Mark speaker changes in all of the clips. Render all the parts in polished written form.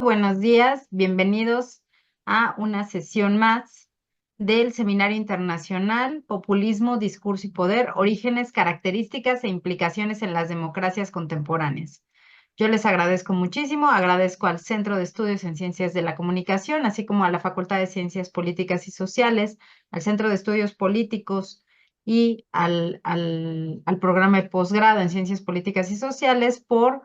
Speaker 1: Buenos días, bienvenidos a una sesión más del Seminario Internacional Populismo, Discurso y Poder, Orígenes, Características e Implicaciones en las Democracias Contemporáneas. Yo les agradezco muchísimo, agradezco al Centro de Estudios en Ciencias de la Comunicación, así como a la Facultad de Ciencias Políticas y Sociales, al Centro de Estudios Políticos y al programa de posgrado en Ciencias Políticas y Sociales por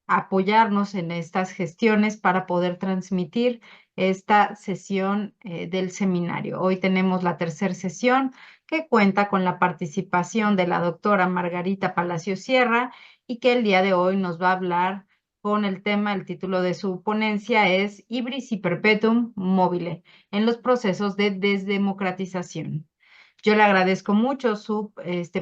Speaker 1: apoyarnos en estas gestiones para poder transmitir esta sesión del seminario. Hoy tenemos la tercera sesión que cuenta con la participación de la doctora Margarita Palacio Sierra y que el día de hoy nos va a hablar con el tema, el título de su ponencia es Ibris y Perpetuum Mobile en los procesos de desdemocratización. Yo le agradezco mucho su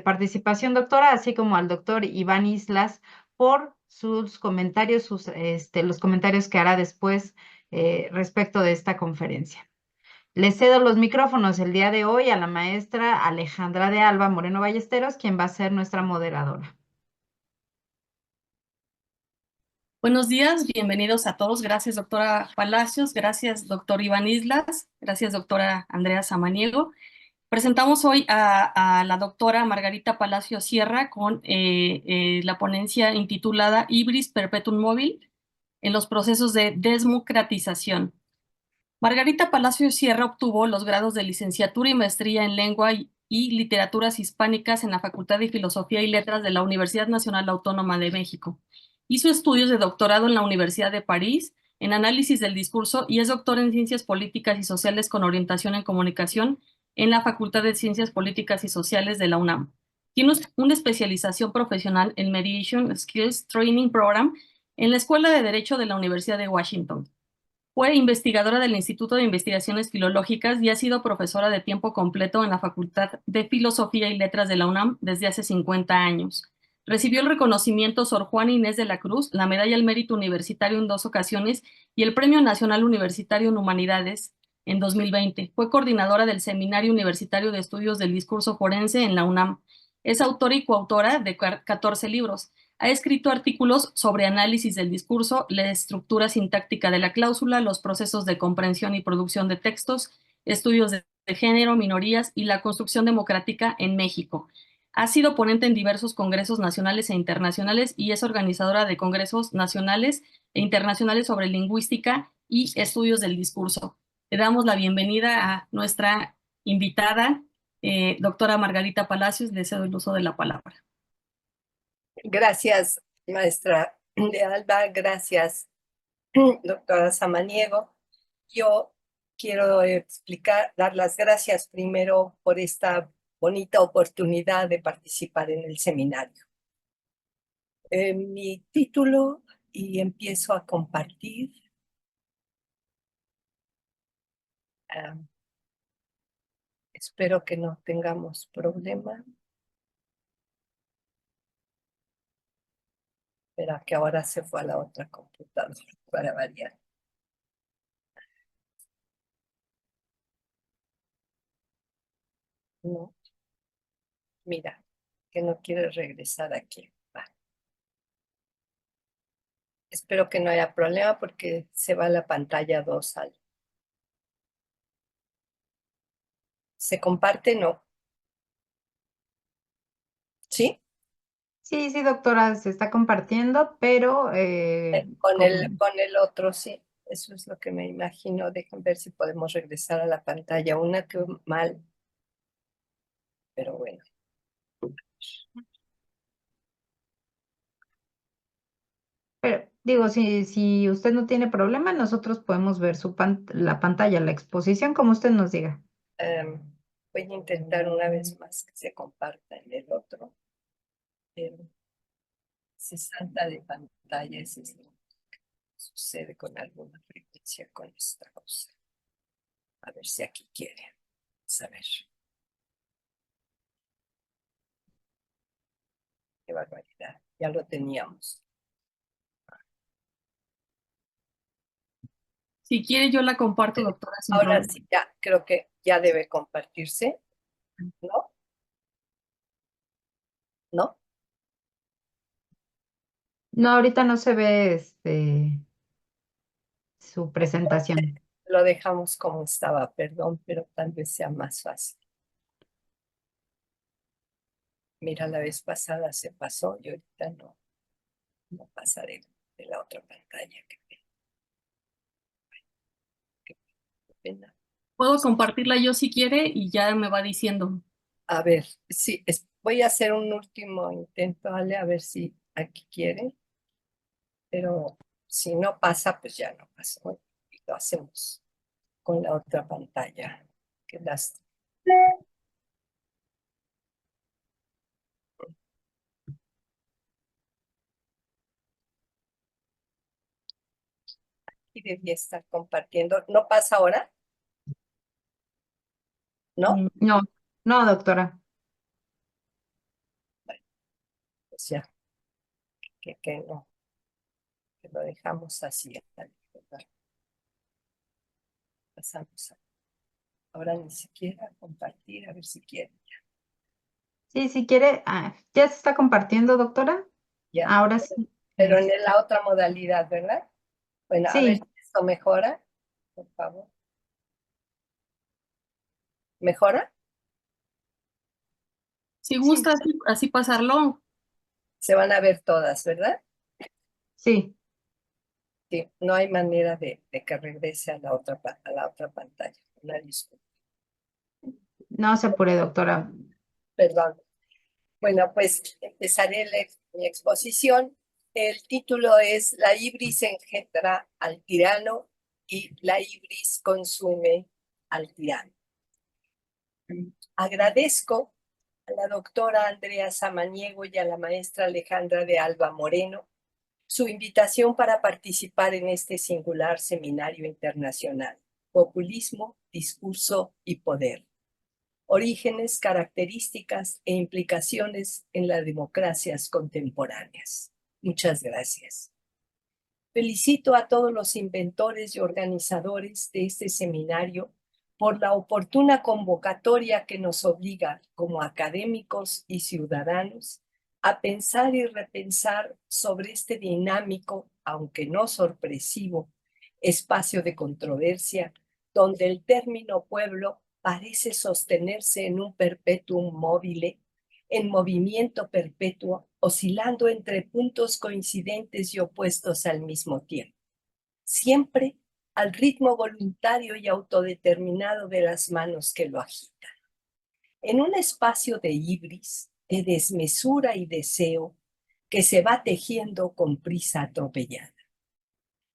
Speaker 1: participación, doctora, así como al doctor Iván Islas por sus comentarios, los comentarios que hará después respecto de esta conferencia. Le cedo los micrófonos el día de hoy a la maestra Alejandra de Alba Moreno Ballesteros, quien va a ser nuestra moderadora.
Speaker 2: Buenos días, bienvenidos a todos. Gracias, doctora Palacios. Gracias, doctor Iván Islas. Gracias, doctora Andrea Samaniego. Presentamos hoy a la doctora Margarita Palacio Sierra con la ponencia intitulada Ibris Perpetuum Mobile en los procesos de desmocratización. Margarita Palacio Sierra obtuvo los grados de licenciatura y maestría en lengua y literaturas hispánicas en la Facultad de Filosofía y Letras de la Universidad Nacional Autónoma de México. Hizo estudios de doctorado en la Universidad de París en análisis del discurso y es doctora en ciencias políticas y sociales con orientación en comunicación en la Facultad de Ciencias Políticas y Sociales de la UNAM. Tiene una especialización profesional en Mediation Skills Training Program en la Escuela de Derecho de la Universidad de Washington. Fue investigadora del Instituto de Investigaciones Filológicas y ha sido profesora de tiempo completo en la Facultad de Filosofía y Letras de la UNAM desde hace 50 años. Recibió el reconocimiento Sor Juana Inés de la Cruz, la Medalla al Mérito Universitario en 2 ocasiones y el Premio Nacional Universitario en Humanidades en 2020. Fue coordinadora del Seminario Universitario de Estudios del Discurso Forense en la UNAM. Es autora y coautora de 14 libros. Ha escrito artículos sobre análisis del discurso, la estructura sintáctica de la cláusula, los procesos de comprensión y producción de textos, estudios de género, minorías y la construcción democrática en México. Ha sido ponente en diversos congresos nacionales e internacionales y es organizadora de congresos nacionales e internacionales sobre lingüística y estudios del discurso. Le damos la bienvenida a nuestra invitada, doctora Margarita Palacios. Le cedo el uso de la palabra.
Speaker 3: Gracias, maestra de Alba. Gracias, doctora Samaniego. Yo quiero dar las gracias primero por esta bonita oportunidad de participar en el seminario. Mi título, y empiezo a compartir. Espero que no tengamos problema. Espera, que ahora se fue a la otra computadora para variar. No. Mira, que no quiere regresar aquí. Va. Espero que no haya problema porque se va la pantalla 2 al. ¿Se comparte? No. ¿Sí?
Speaker 1: Sí, sí, doctora, se está compartiendo, pero
Speaker 3: Con el otro, sí. Eso es lo que me imagino. Dejen ver si podemos regresar a la pantalla. Una que mal, pero bueno.
Speaker 1: pero digo, si usted no tiene problema, nosotros podemos ver la pantalla, la exposición, como usted nos diga.
Speaker 3: Em, Voy a intentar una vez más que se comparta en el otro. Pero si salta de pantalla, eso es lo que sucede con alguna frecuencia con esta cosa. A ver si aquí quiere. A ver. Qué barbaridad. Ya lo teníamos.
Speaker 2: Si quiere, yo la comparto, doctora, sin
Speaker 3: Ahora
Speaker 2: problema.
Speaker 3: sí, ya creo que ya debe compartirse, ¿no? ¿No?
Speaker 1: No, ahorita no se ve, su presentación.
Speaker 3: Lo dejamos como estaba, perdón, pero tal vez sea más fácil. Mira, la vez pasada se pasó y ahorita no pasa de la otra pantalla. Qué pena.
Speaker 2: Puedo compartirla yo si quiere y ya me va diciendo.
Speaker 3: A ver, sí, voy a hacer un último intento, Ale, a ver si aquí quiere, pero si no pasa, pues ya no pasó. Y lo hacemos con la otra pantalla. Qué lástima. Y debía estar compartiendo. ¿No pasa ahora? ¿No?
Speaker 1: No, no, doctora.
Speaker 3: Pues ya, que no, que lo dejamos así. Ale, ¿verdad? Pasamos ahora ni siquiera compartir, a ver si quiere.
Speaker 1: Sí, si quiere, ¿ya se está compartiendo, doctora?
Speaker 3: Ya,
Speaker 1: Ahora sí.
Speaker 3: pero en la otra modalidad, ¿verdad? Bueno, a ver
Speaker 1: Sí,
Speaker 3: si esto mejora, por favor. ¿Mejora?
Speaker 2: Si
Speaker 1: sí,
Speaker 2: gusta así pasarlo,
Speaker 3: Se van a ver todas, ¿verdad?
Speaker 1: sí.
Speaker 3: Sí, no hay manera de que regrese a a la otra pantalla. Una disculpa,
Speaker 1: No se apure, doctora.
Speaker 3: perdón. Bueno, pues empezaré mi exposición. El título es La ibris engendra al tirano y la ibris consume al tirano. Agradezco a la doctora Andrea Samaniego y a la maestra Alejandra de Alba Moreno su invitación para participar en este singular seminario internacional, Populismo, Discurso y Poder, Orígenes, Características e Implicaciones en las Democracias Contemporáneas. Muchas gracias. Felicito a todos los inventores y organizadores de este seminario por la oportuna convocatoria que nos obliga como académicos y ciudadanos a pensar y repensar sobre este dinámico, aunque no sorpresivo, espacio de controversia donde el término pueblo parece sostenerse en un perpetuum mobile, en movimiento perpetuo, oscilando entre puntos coincidentes y opuestos al mismo tiempo, siempre al ritmo voluntario y autodeterminado de las manos que lo agitan. En un espacio de ibris, de desmesura y deseo que se va tejiendo con prisa atropellada.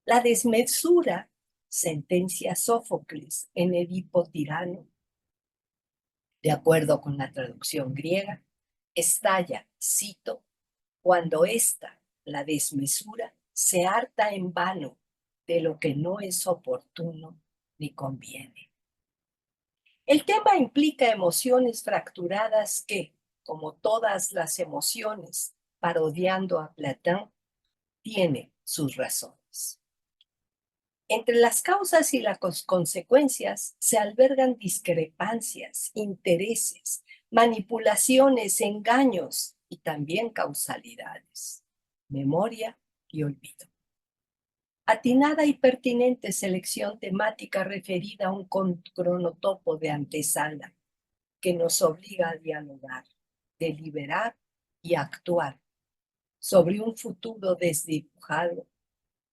Speaker 3: La desmesura, sentencia Sófocles en Edipo Tirano, de acuerdo con la traducción griega, estalla, cito, cuando ésta, la desmesura, se harta en vano de lo que no es oportuno ni conviene. El tema implica emociones fracturadas que, como todas las emociones, parodiando a Platón, tiene sus razones. Entre las causas y las consecuencias se albergan discrepancias, intereses, manipulaciones, engaños y también causalidades, memoria y olvido. Atinada y pertinente selección temática referida a un cronotopo de antesala que nos obliga a dialogar, deliberar y actuar sobre un futuro desdibujado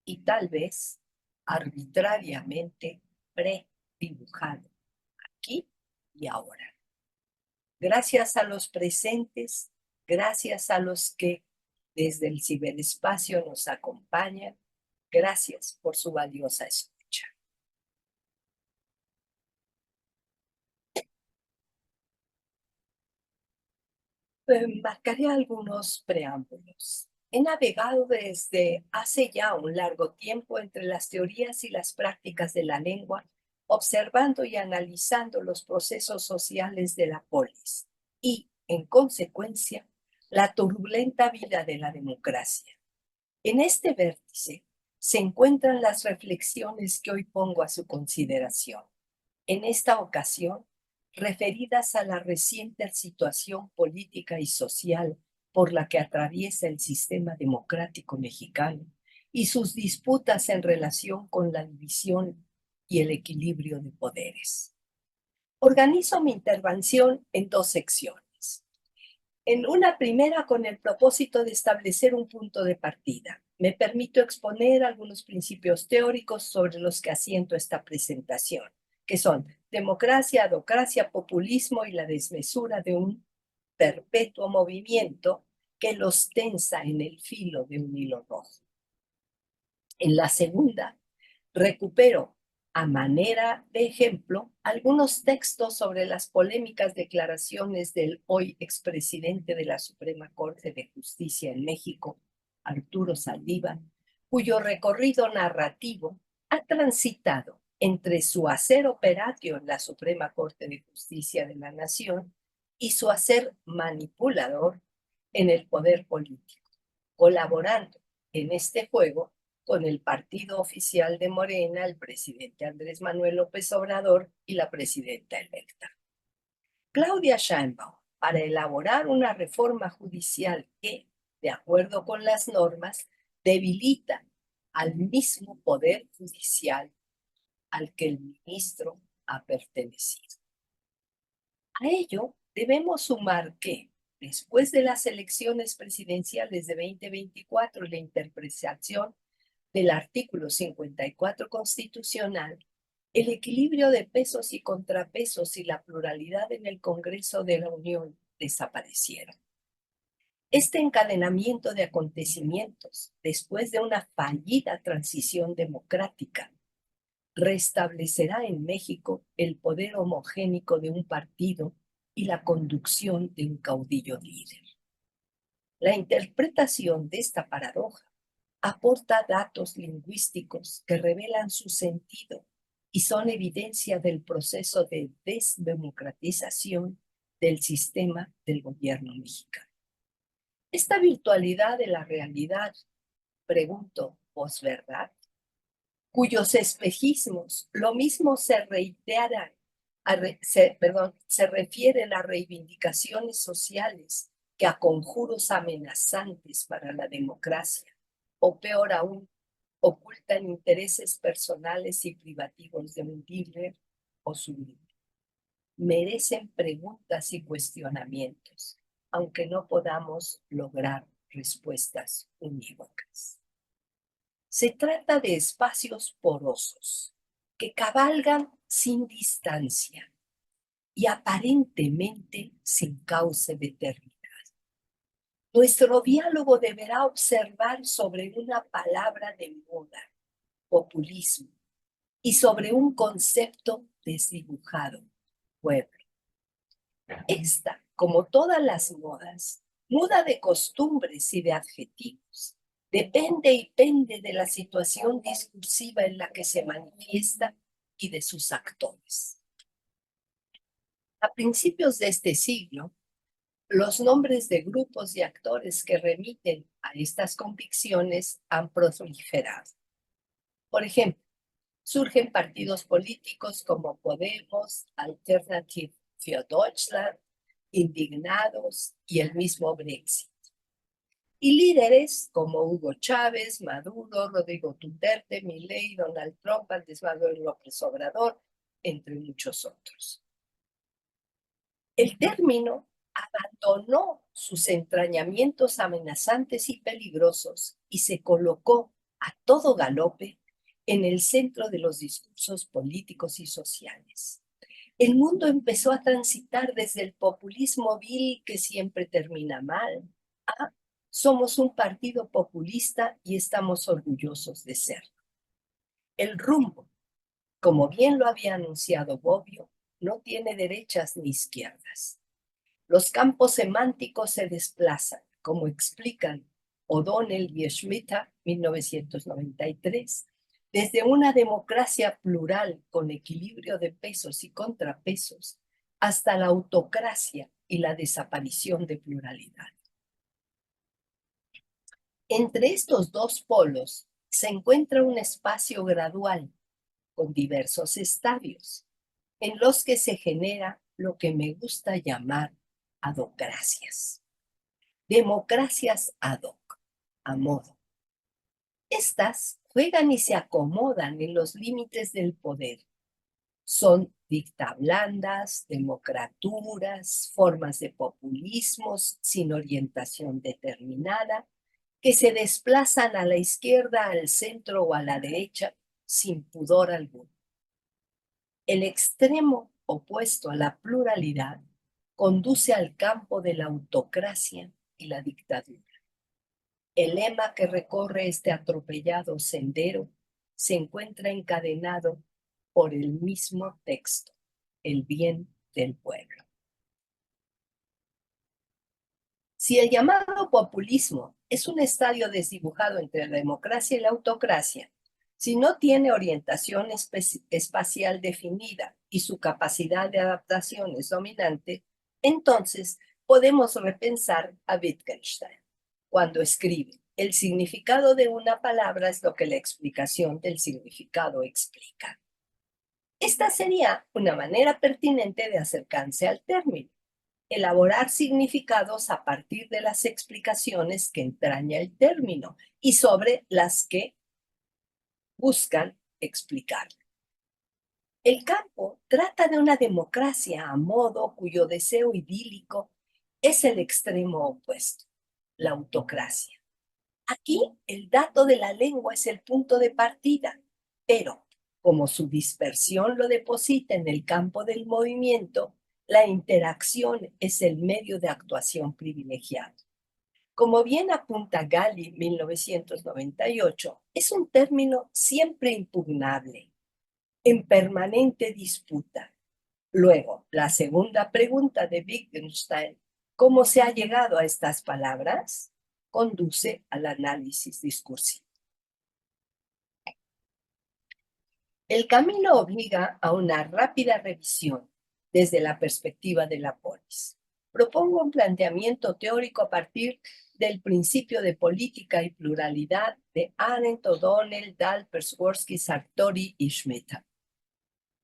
Speaker 3: y tal vez arbitrariamente predibujado, aquí y ahora. Gracias a los presentes, gracias a los que desde el ciberespacio nos acompañan, gracias por su valiosa escucha. Marcaré algunos preámbulos. He navegado desde hace ya un largo tiempo entre las teorías y las prácticas de la lengua, observando y analizando los procesos sociales de la polis y, en consecuencia, la turbulenta vida de la democracia. En este vértice se encuentran las reflexiones que hoy pongo a su consideración. En esta ocasión, referidas a la reciente situación política y social por la que atraviesa el sistema democrático mexicano y sus disputas en relación con la división y el equilibrio de poderes. Organizo mi intervención en dos secciones. En una primera, con el propósito de establecer un punto de partida, me permito exponer algunos principios teóricos sobre los que asiento esta presentación, que son democracia, adocracia, populismo y la desmesura de un perpetuo movimiento que los tensa en el filo de un hilo rojo. En la segunda, recupero a manera de ejemplo algunos textos sobre las polémicas declaraciones del hoy expresidente de la Suprema Corte de Justicia en México, Arturo Saldívar, cuyo recorrido narrativo ha transitado entre su hacer operativo en la Suprema Corte de Justicia de la Nación y su hacer manipulador en el poder político, colaborando en este juego con el partido oficial de Morena, el presidente Andrés Manuel López Obrador y la presidenta electa. Claudia Sheinbaum, para elaborar una reforma judicial que, de acuerdo con las normas, debilita al mismo poder judicial al que el ministro ha pertenecido. A ello debemos sumar que, después de las elecciones presidenciales de 2024 y la interpretación del artículo 54 constitucional, el equilibrio de pesos y contrapesos y la pluralidad en el Congreso de la Unión desaparecieron. Este encadenamiento de acontecimientos, después de una fallida transición democrática, restablecerá en México el poder homogénico de un partido y la conducción de un caudillo líder. La interpretación de esta paradoja aporta datos lingüísticos que revelan su sentido y son evidencia del proceso de desdemocratización del sistema del gobierno mexicano. Esta virtualidad de la realidad, pregunto, ¿posverdad? Cuyos espejismos lo mismo se refieren a reivindicaciones sociales que a conjuros amenazantes para la democracia, o peor aún, ocultan intereses personales y privativos de un líder o su líder. Merecen preguntas y cuestionamientos, aunque no podamos lograr respuestas unívocas. Se trata de espacios porosos que cabalgan sin distancia y aparentemente sin cauce determinado. Nuestro diálogo deberá observar sobre una palabra de moda, populismo, y sobre un concepto desdibujado, pueblo. Esta, como todas las modas, muda de costumbres y de adjetivos. Depende y pende de la situación discursiva en la que se manifiesta y de sus actores. A principios de este siglo, los nombres de grupos y actores que remiten a estas convicciones han proliferado. Por ejemplo, surgen partidos políticos como Podemos, Alternative für Deutschland, Indignados y el mismo Brexit. Y líderes como Hugo Chávez, Maduro, Rodrigo Duterte, Milei, Donald Trump, Andrés Manuel López Obrador, entre muchos otros. El término abandonó sus entrañamientos amenazantes y peligrosos y se colocó a todo galope en el centro de los discursos políticos y sociales. El mundo empezó a transitar desde el populismo vil que siempre termina mal a somos un partido populista y estamos orgullosos de serlo. El rumbo, como bien lo había anunciado Bobbio, no tiene derechas ni izquierdas. Los campos semánticos se desplazan, como explican O'Donnell y Schmitter, 1993, desde una democracia plural con equilibrio de pesos y contrapesos hasta la autocracia y la desaparición de pluralidad. Entre estos dos polos se encuentra un espacio gradual con diversos estadios en los que se genera lo que me gusta llamar adocracias. Democracias ad hoc, a modo. Estas juegan y se acomodan en los límites del poder. Son dictablandas, democraturas, formas de populismos sin orientación determinada, que se desplazan a la izquierda, al centro o a la derecha sin pudor alguno. El extremo opuesto a la pluralidad conduce al campo de la autocracia y la dictadura. El lema que recorre este atropellado sendero se encuentra encadenado por el mismo texto, el bien del pueblo. Si el llamado populismo es un estadio desdibujado entre la democracia y la autocracia, si no tiene orientación espacial definida y su capacidad de adaptación es dominante, entonces podemos repensar a Wittgenstein cuando escribe: el significado de una palabra es lo que la explicación del significado explica. Esta sería una manera pertinente de acercarse al término: elaborar significados a partir de las explicaciones que entraña el término y sobre las que buscan explicar. El campo trata de una democracia a modo cuyo deseo idílico es el extremo opuesto, la autocracia. Aquí el dato de la lengua es el punto de partida, pero como su dispersión lo deposita en el campo del movimiento, la interacción es el medio de actuación privilegiado. Como bien apunta Galli, 1998, es un término siempre impugnable, en permanente disputa. Luego, la segunda pregunta de Wittgenstein, ¿cómo se ha llegado a estas palabras?, conduce al análisis discursivo. El camino obliga a una rápida revisión desde la perspectiva de la polis. Propongo un planteamiento teórico a partir del principio de política y pluralidad de Arendt, O'Donnell, Dahl, Perswordsky, Sartori y Schmitt,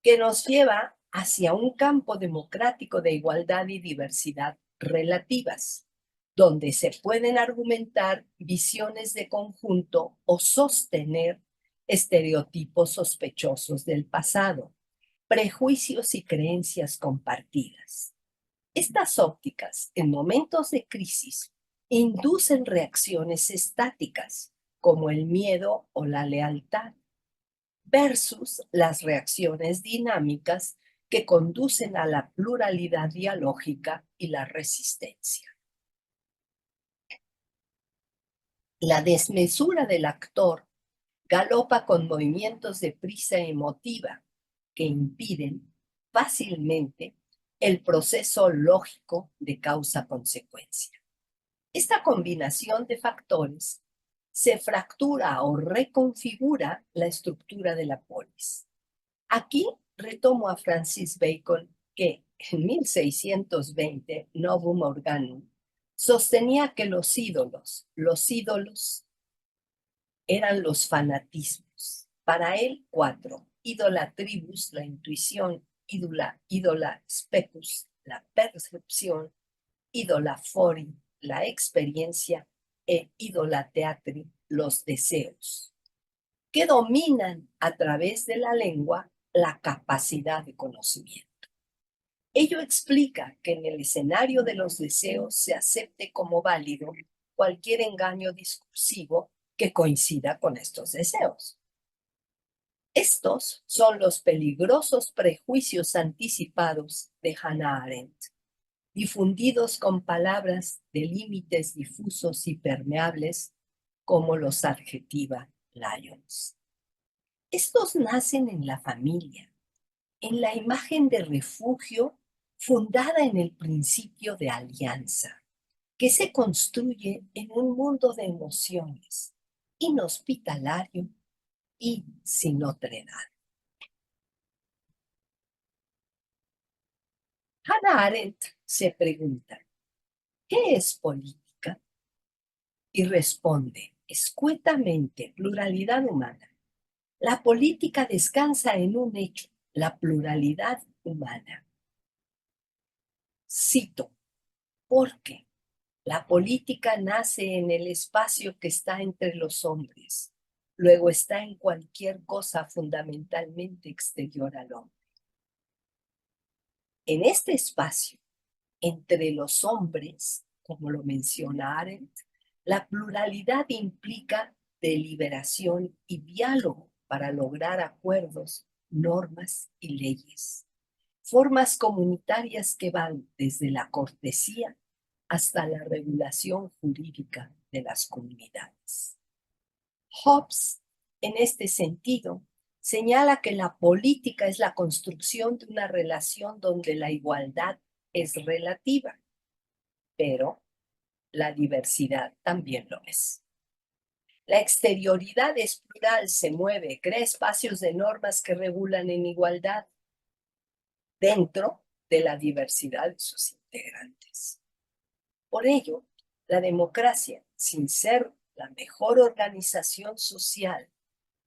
Speaker 3: que nos lleva hacia un campo democrático de igualdad y diversidad relativas, donde se pueden argumentar visiones de conjunto o sostener estereotipos sospechosos del pasado, prejuicios y creencias compartidas. Estas ópticas, en momentos de crisis, inducen reacciones estáticas, como el miedo o la lealtad, versus las reacciones dinámicas que conducen a la pluralidad dialógica y la resistencia. La desmesura del actor galopa con movimientos de prisa emotiva que impiden fácilmente el proceso lógico de causa-consecuencia. Esta combinación de factores se fractura o reconfigura la estructura de la polis. Aquí retomo a Francis Bacon, que en 1620, Novum Organum, sostenía que los ídolos eran los fanatismos. Para él, 4: ídola tribus, la intuición; ídola specus, la percepción; ídola fori, la experiencia; e ídola teatri, los deseos, que dominan a través de la lengua la capacidad de conocimiento. Ello explica que en el escenario de los deseos se acepte como válido cualquier engaño discursivo que coincida con estos deseos. Estos son los peligrosos prejuicios anticipados de Hannah Arendt, difundidos con palabras de límites difusos y permeables, como los adjetiva Lyons. Estos nacen en la familia, en la imagen de refugio fundada en el principio de alianza, que se construye en un mundo de emociones, inhospitalario y sin otredad. Hannah Arendt se pregunta: ¿qué es política? Y responde escuetamente: pluralidad humana. La política descansa en un hecho: la pluralidad humana. Cito: porque la política nace en el espacio que está entre los hombres, luego está en cualquier cosa fundamentalmente exterior al hombre. En este espacio, entre los hombres, como lo menciona Arendt, la pluralidad implica deliberación y diálogo para lograr acuerdos, normas y leyes. Formas comunitarias que van desde la cortesía hasta la regulación jurídica de las comunidades. Hobbes, en este sentido, señala que la política es la construcción de una relación donde la igualdad es relativa, pero la diversidad también lo es. La exterioridad es plural, se mueve, crea espacios de normas que regulan en igualdad dentro de la diversidad de sus integrantes. Por ello, la democracia, sin ser la mejor organización social,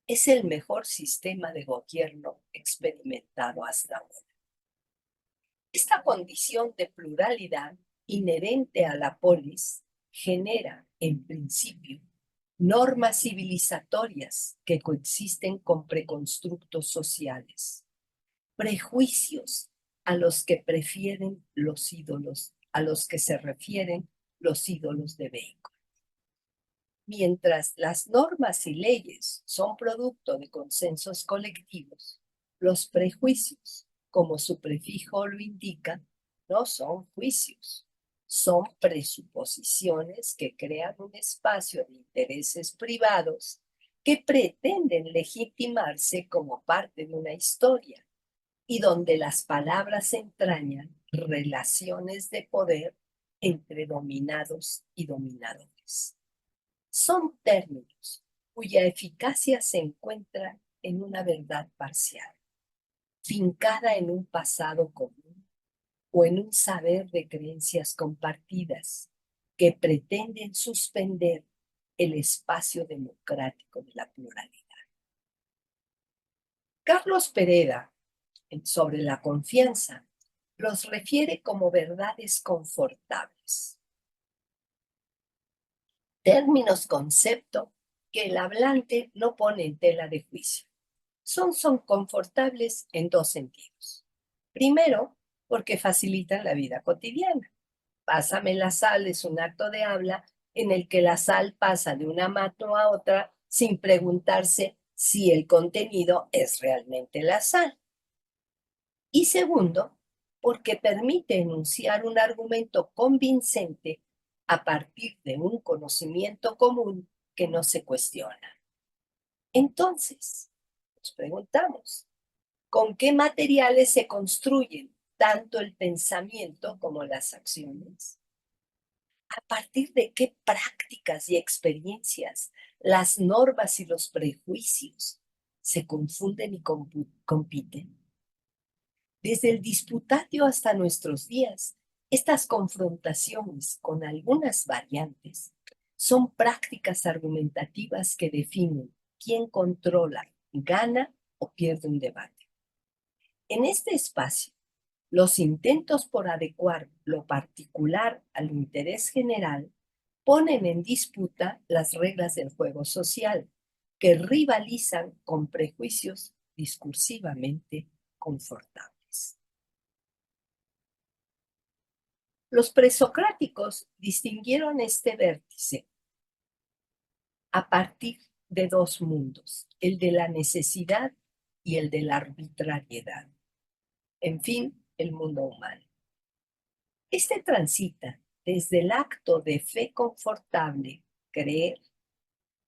Speaker 3: es el mejor sistema de gobierno experimentado hasta ahora. Esta condición de pluralidad inherente a la polis genera, en principio, normas civilizatorias que coexisten con preconstructos sociales, prejuicios a los que prefieren los ídolos, a los que se refieren los ídolos de Bacon. Mientras las normas y leyes son producto de consensos colectivos, los prejuicios, como su prefijo lo indica, no son juicios, son presuposiciones que crean un espacio de intereses privados que pretenden legitimarse como parte de una historia y donde las palabras entrañan relaciones de poder entre dominados y dominadores. Son términos cuya eficacia se encuentra en una verdad parcial, fincada en un pasado común o en un saber de creencias compartidas que pretenden suspender el espacio democrático de la pluralidad. Carlos Pereda, sobre la confianza, los refiere como verdades confortables. Términos concepto que el hablante no pone en tela de juicio. Son confortables en dos sentidos. Primero, porque facilitan la vida cotidiana. Pásame la sal es un acto de habla en el que la sal pasa de una mano a otra sin preguntarse si el contenido es realmente la sal. Y segundo, porque permite enunciar un argumento convincente a partir de un conocimiento común que no se cuestiona. Entonces, nos preguntamos, ¿con qué materiales se construyen tanto el pensamiento como las acciones? ¿A partir de qué prácticas y experiencias las normas y los prejuicios se confunden y compiten? Desde el disputatio hasta nuestros días, estas confrontaciones con algunas variantes son prácticas argumentativas que definen quién controla, gana o pierde un debate. En este espacio, los intentos por adecuar lo particular al interés general ponen en disputa las reglas del juego social, que rivalizan con prejuicios discursivamente confortables. Los presocráticos distinguieron este vértice a partir de dos mundos, el de la necesidad y el de la arbitrariedad. En fin, el mundo humano. Este transita desde el acto de fe confortable, creer,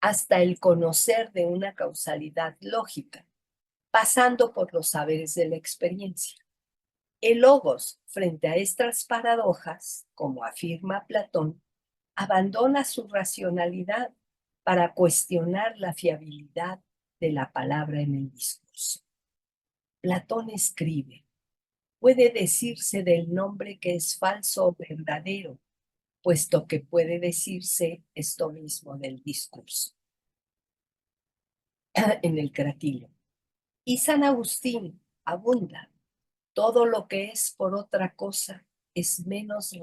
Speaker 3: hasta el conocer de una causalidad lógica, pasando por los saberes de la experiencia. El logos, frente a estas paradojas, como afirma Platón, abandona su racionalidad para cuestionar la fiabilidad de la palabra en el discurso. Platón escribe, puede decirse del nombre que es falso o verdadero, puesto que puede decirse esto mismo del discurso. En el Cratilo. Y San Agustín abunda. Todo lo que es por otra cosa es menos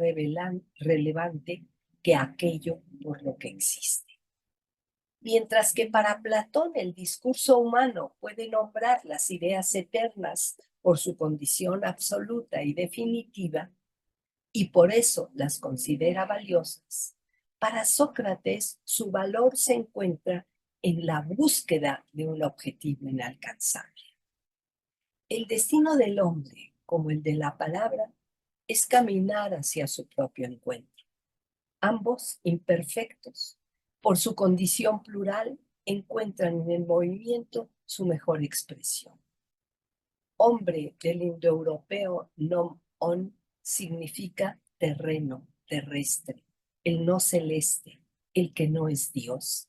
Speaker 3: relevante que aquello por lo que existe. Mientras que para Platón el discurso humano puede nombrar las ideas eternas por su condición absoluta y definitiva, y por eso las considera valiosas, para Sócrates su valor se encuentra en la búsqueda de un objetivo inalcanzable. El destino del hombre, como el de la palabra, es caminar hacia su propio encuentro. Ambos imperfectos, por su condición plural, encuentran en el movimiento su mejor expresión. Hombre del indoeuropeo nom on significa terreno, terrestre, el no celeste, el que no es Dios.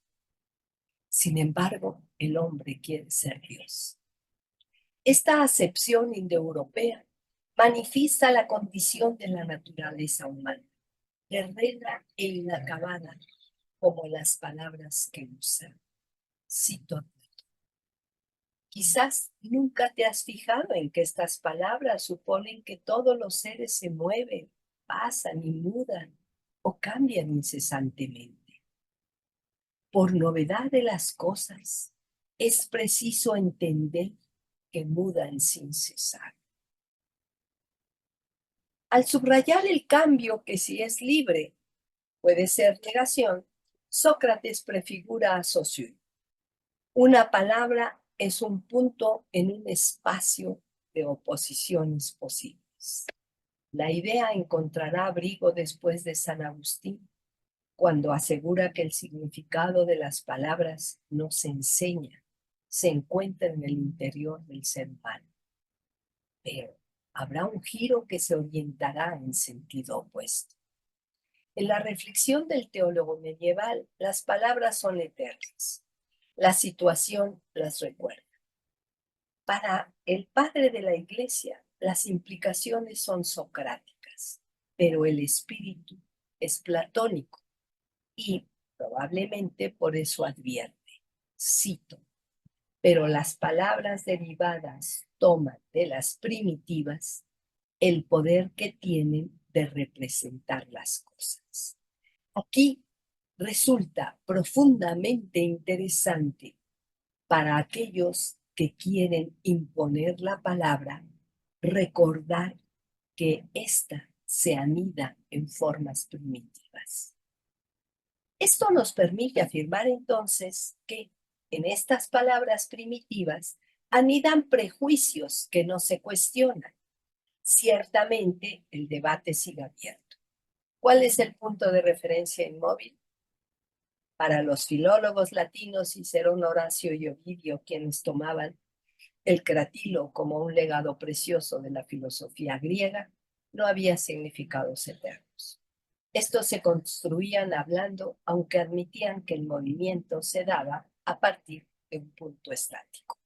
Speaker 3: Sin embargo, el hombre quiere ser Dios. Esta acepción indoeuropea manifiesta la condición de la naturaleza humana, terrena e inacabada, como las palabras que usa. Cito: quizás nunca te has fijado en que estas palabras suponen que todos los seres se mueven, pasan y mudan o cambian incesantemente. Por novedad de las cosas, es preciso entender que mudan sin cesar. Al subrayar el cambio que si es libre puede ser negación, Sócrates prefigura a Saussure. Una palabra es un punto en un espacio de oposiciones posibles. La idea encontrará abrigo después de San Agustín, cuando asegura que el significado de las palabras no se enseña, se encuentra en el interior del ser humano. Pero habrá un giro que se orientará en sentido opuesto. En la reflexión del teólogo medieval, las palabras son eternas. La situación las recuerda. Para el padre de la Iglesia, las implicaciones son socráticas, pero el espíritu es platónico y probablemente por eso advierte, cito, pero las palabras derivadas toman de las primitivas el poder que tienen de representar las cosas. Aquí resulta profundamente interesante para aquellos que quieren imponer la palabra, recordar que ésta se anida en formas primitivas. Esto nos permite afirmar entonces que en estas palabras primitivas anidan prejuicios que no se cuestionan. Ciertamente el debate sigue abierto. ¿Cuál es el punto de referencia inmóvil? Para los filólogos latinos, Cicerón, Horacio y Ovidio, quienes tomaban el cratilo como un legado precioso de la filosofía griega, no había significados eternos. Estos se construían hablando, aunque admitían que el movimiento se daba a partir de un punto estático.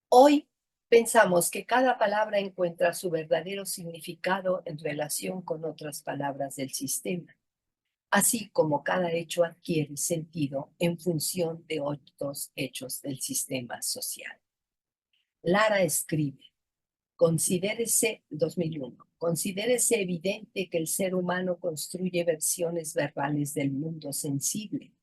Speaker 3: Hoy pensamos que cada palabra encuentra su verdadero significado en relación con otras palabras del sistema, así como cada hecho adquiere sentido en función de otros hechos del sistema social. Lara escribe, 2001, considérese evidente que el ser humano construye versiones verbales del mundo sensible,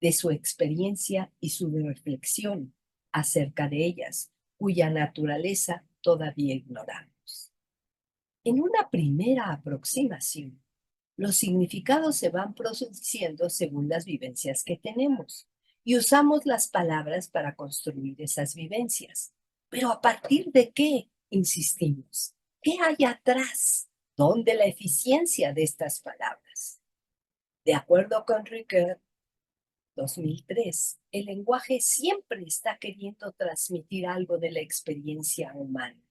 Speaker 3: de su experiencia y su reflexión acerca de ellas, cuya naturaleza todavía ignoramos. En una primera aproximación, los significados se van produciendo según las vivencias que tenemos y usamos las palabras para construir esas vivencias. Pero ¿a partir de qué? Insistimos. ¿Qué hay atrás? ¿Dónde la eficiencia de estas palabras? De acuerdo con Ricoeur, 2003, el lenguaje siempre está queriendo transmitir algo de la experiencia humana.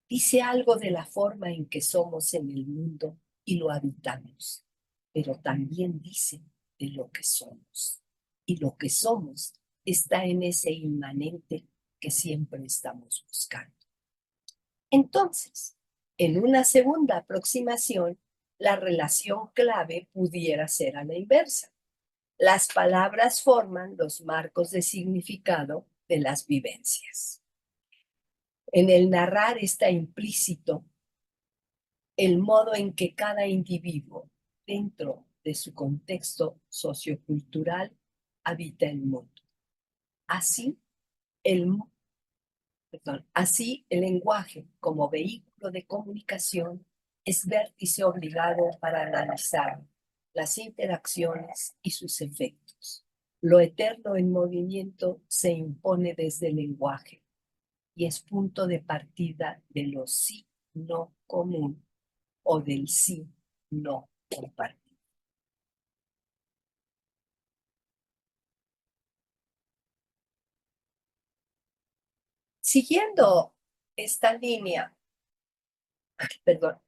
Speaker 3: Dice algo de la forma en que somos en el mundo y lo habitamos, pero también dice de lo que somos. Y lo que somos está en ese inmanente que siempre estamos buscando. Entonces, en una segunda aproximación, la relación clave pudiera ser a la inversa. Las palabras forman los marcos de significado de las vivencias. En el narrar está implícito el modo en que cada individuo, dentro de su contexto sociocultural, habita el mundo. Así así el lenguaje como vehículo de comunicación es vértice obligado para analizar las interacciones y sus efectos. Lo eterno en movimiento se impone desde el lenguaje y es punto de partida de lo sí no común o del sí no compartido. Siguiendo esta línea, perdón,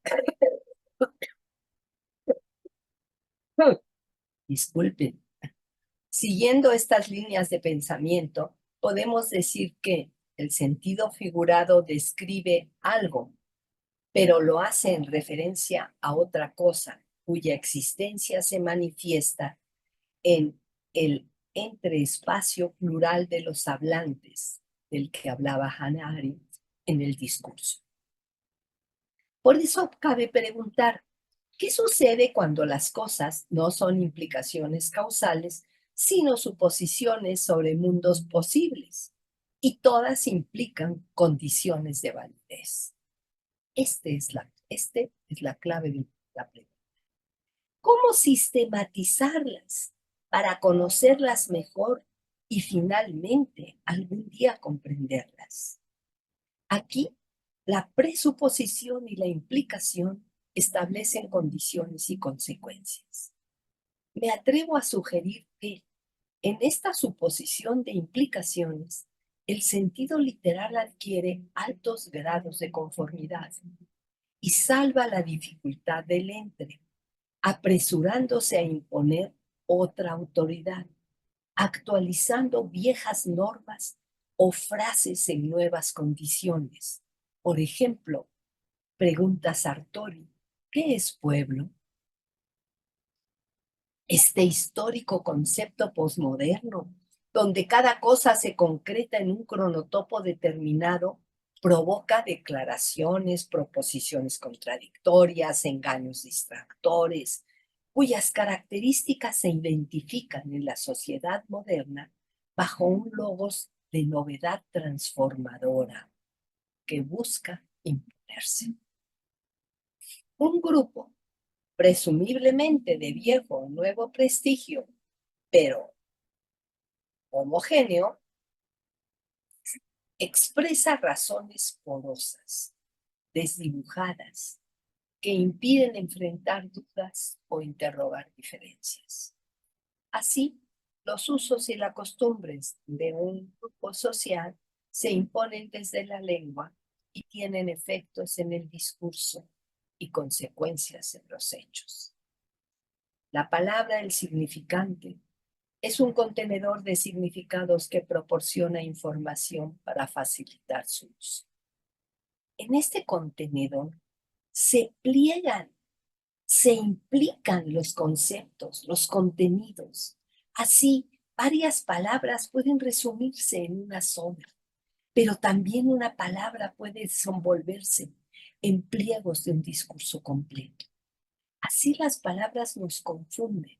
Speaker 3: disculpen, siguiendo estas líneas de pensamiento, podemos decir que el sentido figurado describe algo, pero lo hace en referencia a otra cosa cuya existencia se manifiesta en el entreespacio plural de los hablantes, del que hablaba Hannah Arendt en el discurso. Por eso cabe preguntar, ¿qué sucede cuando las cosas no son implicaciones causales, sino suposiciones sobre mundos posibles? Y todas implican condiciones de validez. Esta es la clave de la pregunta. ¿Cómo sistematizarlas para conocerlas mejor y finalmente algún día comprenderlas? Aquí, la presuposición y la implicación establecen condiciones y consecuencias. Me atrevo a sugerir que, en esta suposición de implicaciones, el sentido literal adquiere altos grados de conformidad y salva la dificultad del entre, apresurándose a imponer otra autoridad, actualizando viejas normas o frases en nuevas condiciones. Por ejemplo, pregunta Sartori, ¿qué es pueblo? Este histórico concepto posmoderno, donde cada cosa se concreta en un cronotopo determinado, provoca declaraciones, proposiciones contradictorias, engaños distractores, cuyas características se identifican en la sociedad moderna bajo un logos de novedad transformadora que busca imponerse. Un grupo, presumiblemente de viejo o nuevo prestigio, pero homogéneo, expresa razones porosas, desdibujadas, que impiden enfrentar dudas o interrogar diferencias. Así, los usos y las costumbres de un grupo social se imponen desde la lengua y tienen efectos en el discurso y consecuencias en los hechos. La palabra, el significante, es un contenedor de significados que proporciona información para facilitar su uso. En este contenedor se pliegan, se implican los conceptos, los contenidos. Así, varias palabras pueden resumirse en una sola, pero también una palabra puede desenvolverse en pliegos de un discurso completo. Así las palabras nos confunden.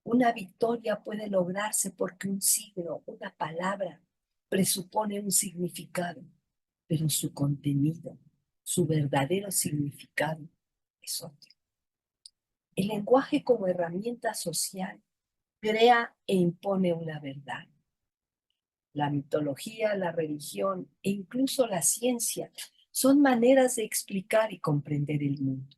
Speaker 3: Una victoria puede lograrse porque un signo, una palabra, presupone un significado, pero su contenido, su verdadero significado es otro. El lenguaje como herramienta social crea e impone una verdad. La mitología, la religión e incluso la ciencia son maneras de explicar y comprender el mundo.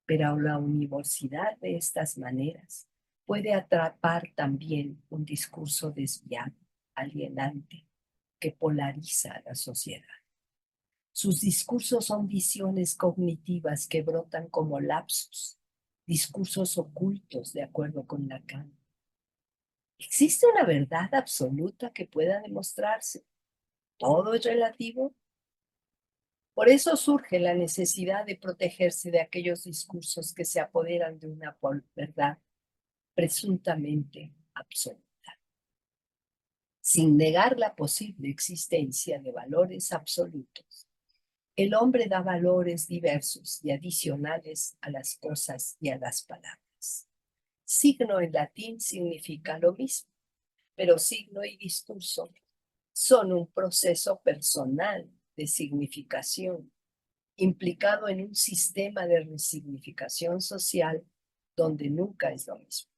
Speaker 3: Pero la universidad de estas maneras puede atrapar también un discurso desviado, alienante, que polariza a la sociedad. Sus discursos son visiones cognitivas que brotan como lapsus, discursos ocultos de acuerdo con Lacan. ¿Existe una verdad absoluta que pueda demostrarse? ¿Todo es relativo? Por eso surge la necesidad de protegerse de aquellos discursos que se apoderan de una verdad presuntamente absoluta. Sin negar la posible existencia de valores absolutos, el hombre da valores diversos y adicionales a las cosas y a las palabras. Signo en latín significa lo mismo, pero signo y discurso son un proceso personal de significación, implicado en un sistema de resignificación social donde nunca es lo mismo.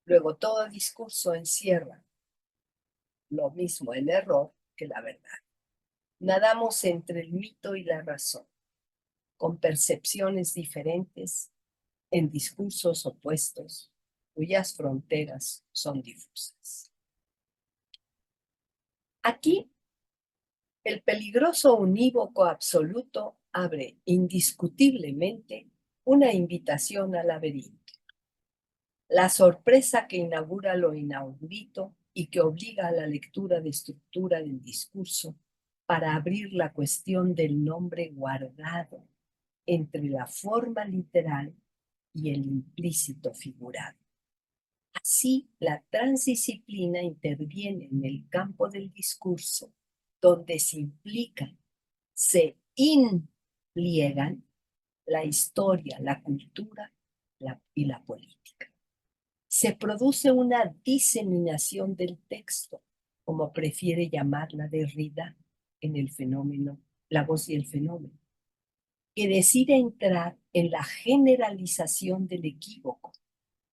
Speaker 3: Luego, todo discurso encierra lo mismo el error que la verdad. Nadamos entre el mito y la razón, con percepciones diferentes en discursos opuestos, cuyas fronteras son difusas. Aquí, el peligroso unívoco absoluto abre indiscutiblemente una invitación al laberinto. La sorpresa que inaugura lo inaudito y que obliga a la lectura de estructura del discurso para abrir la cuestión del nombre guardado entre la forma literal y el implícito figurado. Así, la transdisciplina interviene en el campo del discurso, donde se implican, se impliegan la historia, la cultura y la política. Se produce una diseminación del texto, como prefiere llamarla Derrida en el fenómeno, La voz y el fenómeno, que decide entrar en la generalización del equívoco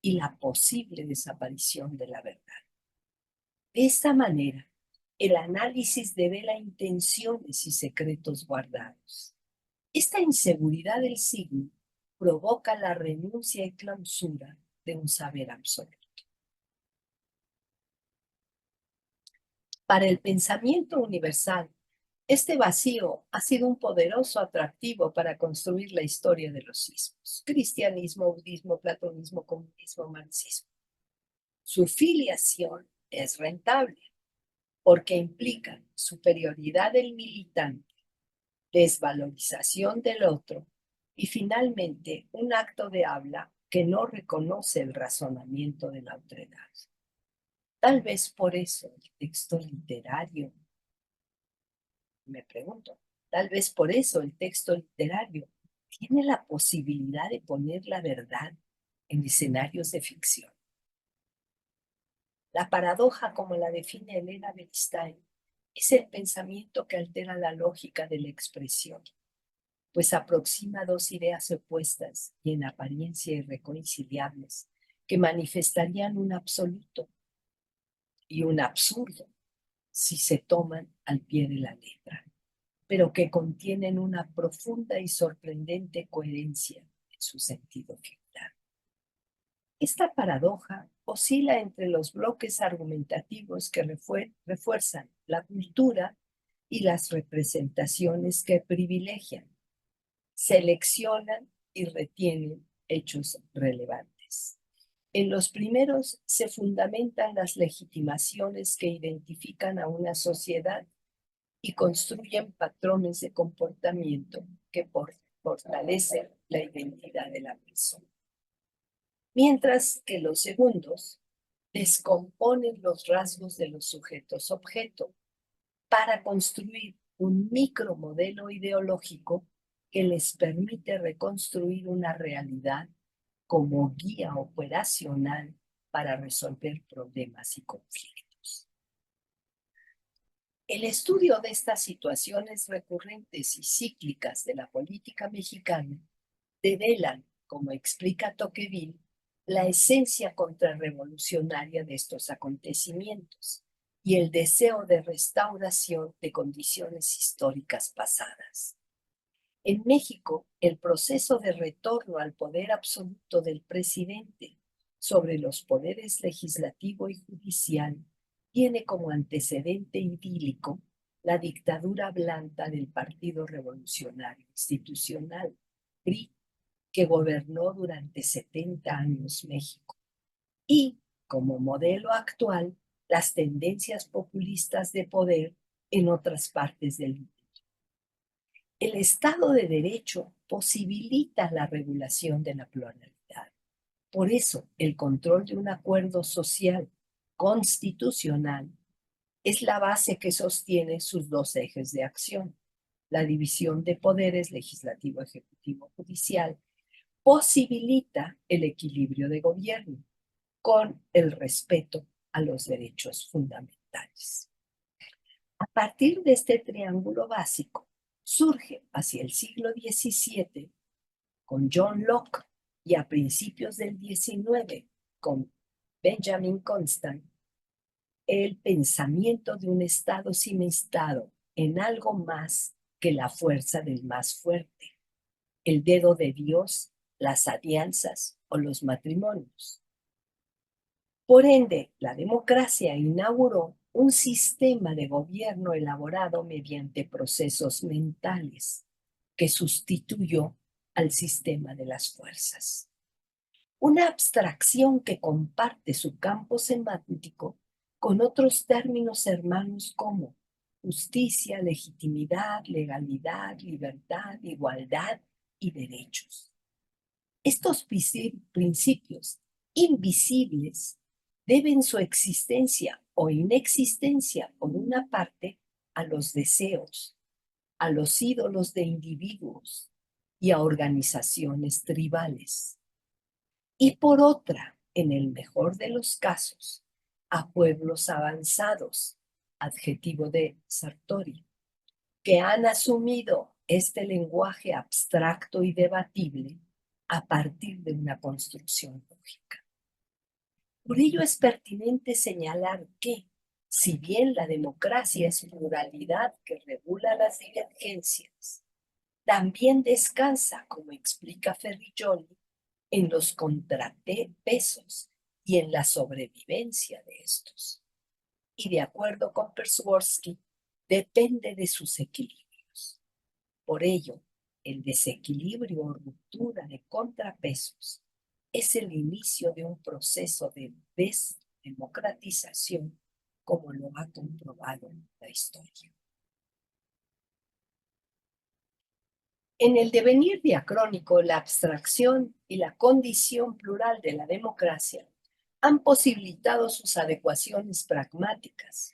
Speaker 3: y la posible desaparición de la verdad. De esta manera, el análisis devela intenciones y secretos guardados. Esta inseguridad del signo provoca la renuncia y clausura de un saber absoluto. Para el pensamiento universal, este vacío ha sido un poderoso atractivo para construir la historia de los sismos: cristianismo, budismo, platonismo, comunismo, marxismo. Su filiación es rentable porque implica superioridad del militante, desvalorización del otro y finalmente un acto de habla que no reconoce el razonamiento de la otredad. Tal vez por eso el texto literario, me pregunto, tal vez por eso el texto literario tiene la posibilidad de poner la verdad en escenarios de ficción. La paradoja, como la define Elena Beristain, es el pensamiento que altera la lógica de la expresión, pues aproxima dos ideas opuestas y en apariencia irreconciliables que manifestarían un absoluto y un absurdo si se toman al pie de la letra, pero que contienen una profunda y sorprendente coherencia en su sentido figural. Esta paradoja oscila entre los bloques argumentativos que refuerzan la cultura y las representaciones que privilegian, seleccionan y retienen hechos relevantes. En los primeros se fundamentan las legitimaciones que identifican a una sociedad y construyen patrones de comportamiento que fortalecen la identidad de la persona. Mientras que los segundos descomponen los rasgos de los sujetos objeto para construir un micromodelo ideológico que les permite reconstruir una realidad como guía operacional para resolver problemas y conflictos. El estudio de estas situaciones recurrentes y cíclicas de la política mexicana develan, como explica Tocqueville, la esencia contrarrevolucionaria de estos acontecimientos y el deseo de restauración de condiciones históricas pasadas. En México, el proceso de retorno al poder absoluto del presidente sobre los poderes legislativo y judicial tiene como antecedente idílico la dictadura blanda del Partido Revolucionario Institucional, PRI, que gobernó durante 70 años México, y, como modelo actual, las tendencias populistas de poder en otras partes del mundo. El Estado de Derecho posibilita la regulación de la pluralidad. Por eso, el control de un acuerdo social constitucional es la base que sostiene sus dos ejes de acción: la división de poderes legislativo, ejecutivo, judicial, posibilita el equilibrio de gobierno con el respeto a los derechos fundamentales. A partir de este triángulo básico, surge hacia el siglo XVII con John Locke y a principios del XIX con Benjamin Constant el pensamiento de un Estado sin Estado en algo más que la fuerza del más fuerte, el dedo de Dios, las alianzas o los matrimonios. Por ende, la democracia inauguró un sistema de gobierno elaborado mediante procesos mentales que sustituyó al sistema de las fuerzas. Una abstracción que comparte su campo semántico con otros términos hermanos como justicia, legitimidad, legalidad, libertad, igualdad y derechos. Estos principios invisibles deben su existencia o inexistencia, por una parte, a los deseos, a los ídolos de individuos y a organizaciones tribales. Y por otra, en el mejor de los casos, a pueblos avanzados, adjetivo de Sartori, que han asumido este lenguaje abstracto y debatible a partir de una construcción lógica. Por ello es pertinente señalar que, si bien la democracia es pluralidad que regula las divergencias, también descansa, como explica Ferriccioli, en los contrapesos y en la sobrevivencia de estos. Y de acuerdo con Perswordsky, depende de sus equilibrios. Por ello, el desequilibrio o ruptura de contrapesos es el inicio de un proceso de desdemocratización, como lo ha comprobado la historia. En el devenir diacrónico, la abstracción y la condición plural de la democracia han posibilitado sus adecuaciones pragmáticas,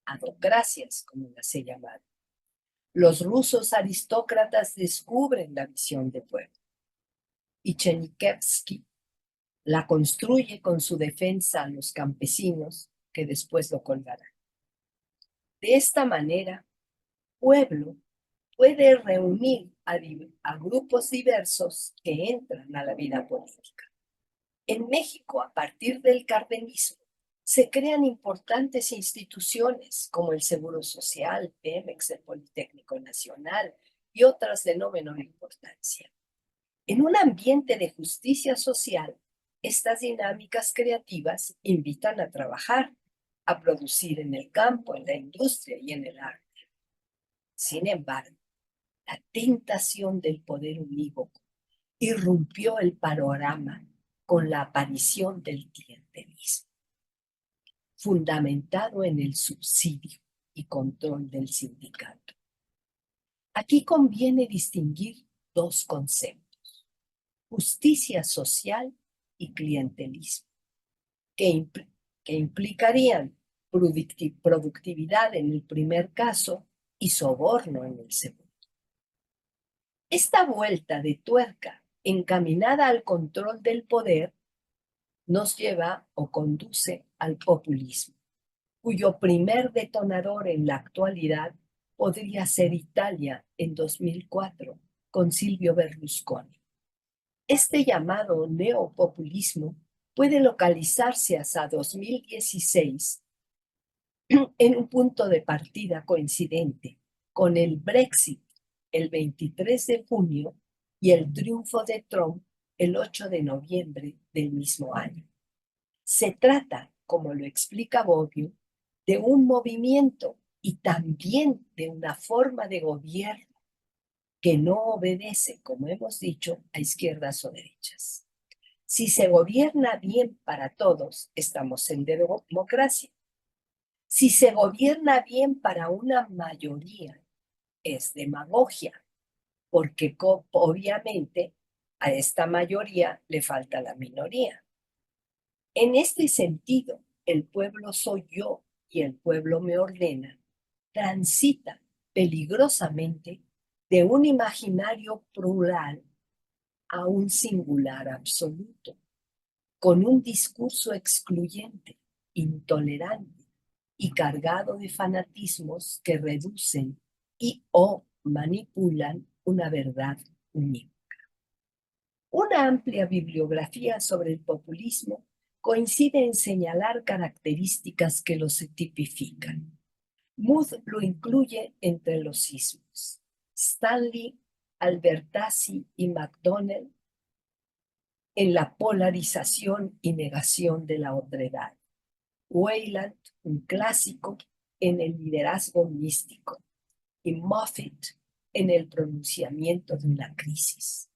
Speaker 3: adocracias, como las he llamado. Los rusos aristócratas descubren la visión de pueblo y Chernyshevsky la construye con su defensa a los campesinos, que después lo colgarán. De esta manera, pueblo puede reunir a grupos diversos que entran a la vida política. En México, a partir del cardenismo, se crean importantes instituciones como el Seguro Social, Pemex, el Politécnico Nacional y otras de no menor importancia. En un ambiente de justicia social, estas dinámicas creativas invitan a trabajar, a producir en el campo, en la industria y en el arte. Sin embargo, la tentación del poder unívoco irrumpió el panorama con la aparición del clientelismo, fundamentado en el subsidio y control del sindicato. Aquí conviene distinguir dos conceptos: justicia social y clientelismo, que implicarían productividad en el primer caso y soborno en el segundo. Esta vuelta de tuerca encaminada al control del poder nos lleva o conduce al populismo, cuyo primer detonador en la actualidad podría ser Italia en 2004 con Silvio Berlusconi. Este llamado neopopulismo puede localizarse hasta 2016 en un punto de partida coincidente con el Brexit el 23 de junio y el triunfo de Trump el 8 de noviembre del mismo año. Se trata, como lo explica Bobbio, de un movimiento y también de una forma de gobierno que no obedece, como hemos dicho, a izquierdas o derechas. Si se gobierna bien para todos, estamos en democracia. Si se gobierna bien para una mayoría, es demagogia, porque obviamente a esta mayoría le falta la minoría. En este sentido, el pueblo soy yo y el pueblo me ordena, transita peligrosamente de un imaginario plural a un singular absoluto, con un discurso excluyente, intolerante y cargado de fanatismos que reducen y o manipulan una verdad única. Una amplia bibliografía sobre el populismo coincide en señalar características que los tipifican. Mood lo incluye entre los sismos. Stanley, Albertazzi y MacDonald en la polarización y negación de la otredad. Weyland, un clásico, en el liderazgo místico. Y Moffat en el pronunciamiento de una crisis.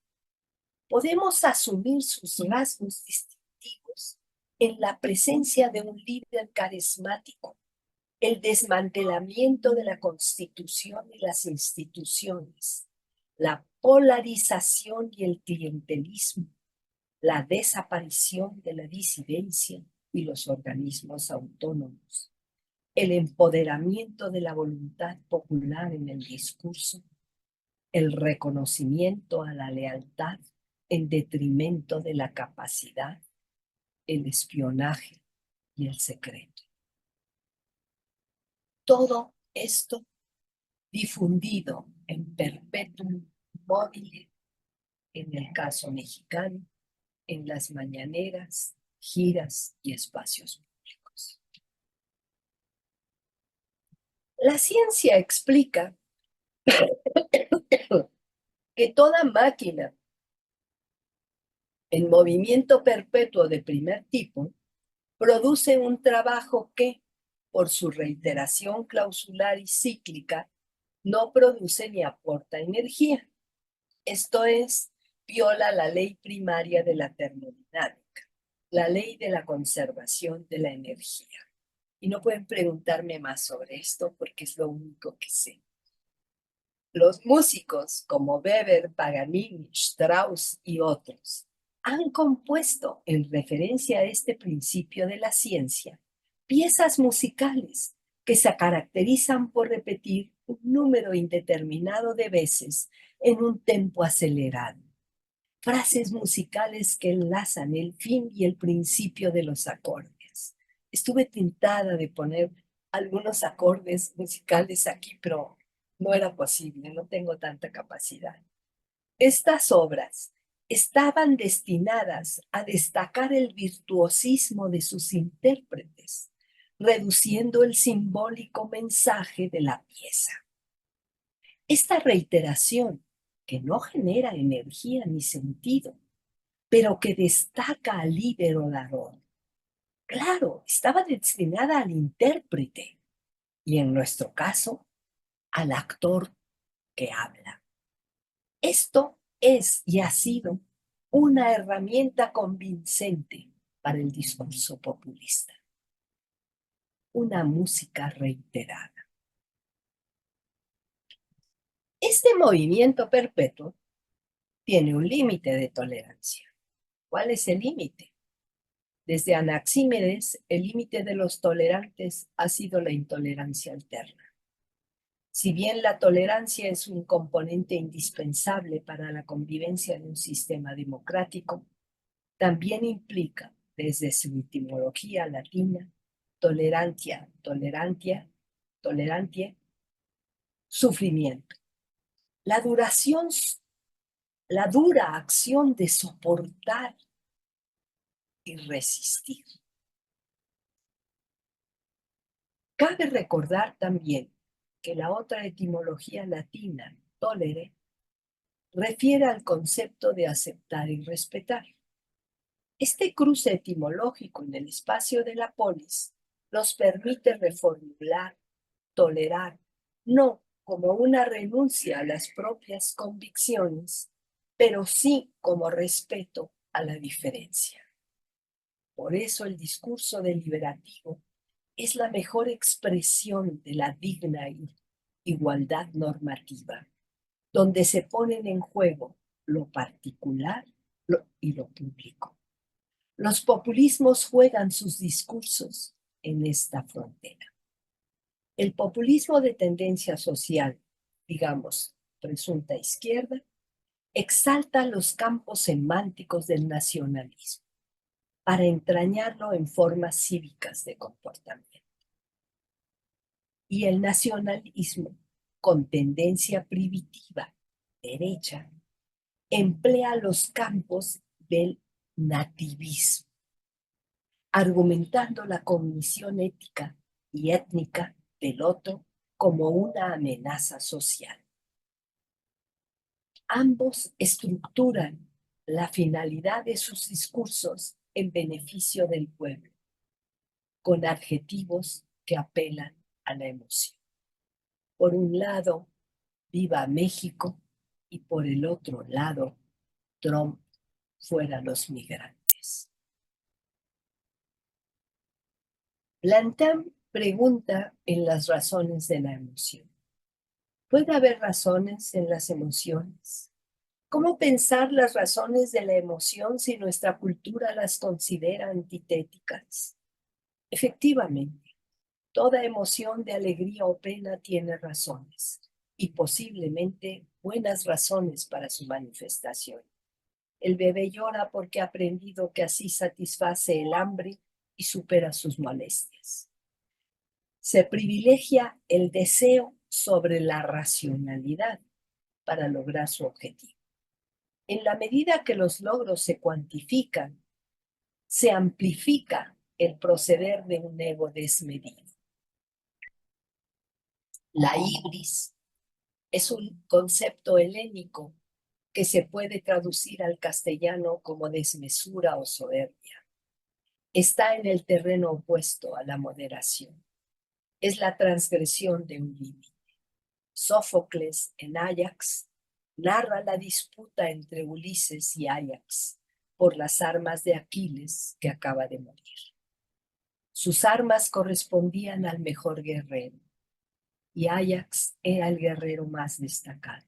Speaker 3: Podemos asumir sus rasgos distintivos en la presencia de un líder carismático, el desmantelamiento de la Constitución y las instituciones, la polarización y el clientelismo, la desaparición de la disidencia y los organismos autónomos, el empoderamiento de la voluntad popular en el discurso, el reconocimiento a la lealtad en detrimento de la capacidad, el espionaje y el secreto. Todo esto difundido en perpetuum mobile, en el caso mexicano, en las mañaneras, giras y espacios públicos. La ciencia explica que toda máquina en movimiento perpetuo de primer tipo produce un trabajo que, por su reiteración clausular y cíclica, no produce ni aporta energía. Esto es, viola la ley primaria de la termodinámica, la ley de la conservación de la energía. Y no pueden preguntarme más sobre esto porque es lo único que sé. Los músicos como Weber, Paganini, Strauss y otros han compuesto, en referencia a este principio de la ciencia, piezas musicales que se caracterizan por repetir un número indeterminado de veces en un tempo acelerado. Frases musicales que enlazan el fin y el principio de los acordes. Estuve tentada de poner algunos acordes musicales aquí, pero no era posible, no tengo tanta capacidad. Estas obras estaban destinadas a destacar el virtuosismo de sus intérpretes, reduciendo el simbólico mensaje de la pieza. Esta reiteración, que no genera energía ni sentido, pero que destaca al líder orador, claro, estaba destinada al intérprete y en nuestro caso, al actor que habla. Esto es y ha sido una herramienta convincente para el discurso populista. Una música reiterada. Este movimiento perpetuo tiene un límite de tolerancia. ¿Cuál es el límite? Desde Anaxímenes, el límite de los tolerantes ha sido la intolerancia alterna. Si bien la tolerancia es un componente indispensable para la convivencia de un sistema democrático, también implica, desde su etimología latina, tolerantia, sufrimiento. La dura acción de soportar y resistir. Cabe recordar también que la otra etimología latina, tolere, refiere al concepto de aceptar y respetar. Este cruce etimológico en el espacio de la polis nos permite reformular, tolerar, no como una renuncia a las propias convicciones, pero sí como respeto a la diferencia. Por eso el discurso deliberativo es la mejor expresión de la digna igualdad normativa, donde se ponen en juego lo particular y lo público. Los populismos juegan sus discursos en esta frontera. El populismo de tendencia social, digamos, presunta izquierda, exalta los campos semánticos del nacionalismo. para entrañarlo en formas cívicas de comportamiento. Y el nacionalismo, con tendencia primitiva, derecha, emplea los campos del nativismo, argumentando la cognición ética y étnica del otro como una amenaza social. Ambos estructuran la finalidad de sus discursos en beneficio del pueblo, con adjetivos que apelan a la emoción. Por un lado, viva México, y por el otro lado, Trump, fuera los migrantes. Blantam pregunta en las razones de la emoción. ¿Puede haber razones en las emociones? ¿Cómo pensar las razones de la emoción si nuestra cultura las considera antitéticas? Efectivamente, toda emoción de alegría o pena tiene razones, y posiblemente buenas razones para su manifestación. El bebé llora porque ha aprendido que así satisface el hambre y supera sus molestias. Se privilegia el deseo sobre la racionalidad para lograr su objetivo. En la medida que los logros se cuantifican, se amplifica el proceder de un ego desmedido. La ibris es un concepto helénico que se puede traducir al castellano como desmesura o soberbia. Está en el terreno opuesto a la moderación. Es la transgresión de un límite. Sófocles en Áyax narra la disputa entre Ulises y Áyax por las armas de Aquiles que acaba de morir. Sus armas correspondían al mejor guerrero y Áyax era el guerrero más destacado.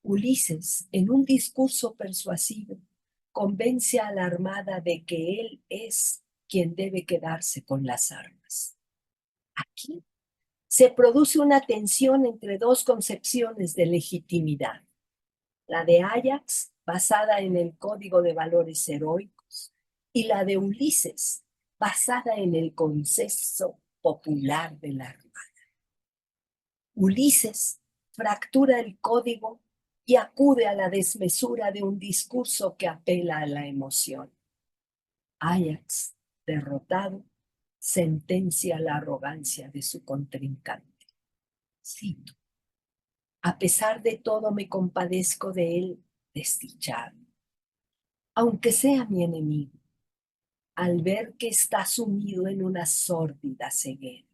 Speaker 3: Ulises, en un discurso persuasivo, convence a la armada de que él es quien debe quedarse con las armas. Aquí se produce una tensión entre dos concepciones de legitimidad. La de Áyax, basada en el código de valores heroicos, y la de Ulises, basada en el consenso popular de la armada. Ulises fractura el código y acude a la desmesura de un discurso que apela a la emoción. Áyax, derrotado, sentencia la arrogancia de su contrincante. Cito: a pesar de todo me compadezco de él desdichado, aunque sea mi enemigo, al ver que está sumido en una sórdida ceguera,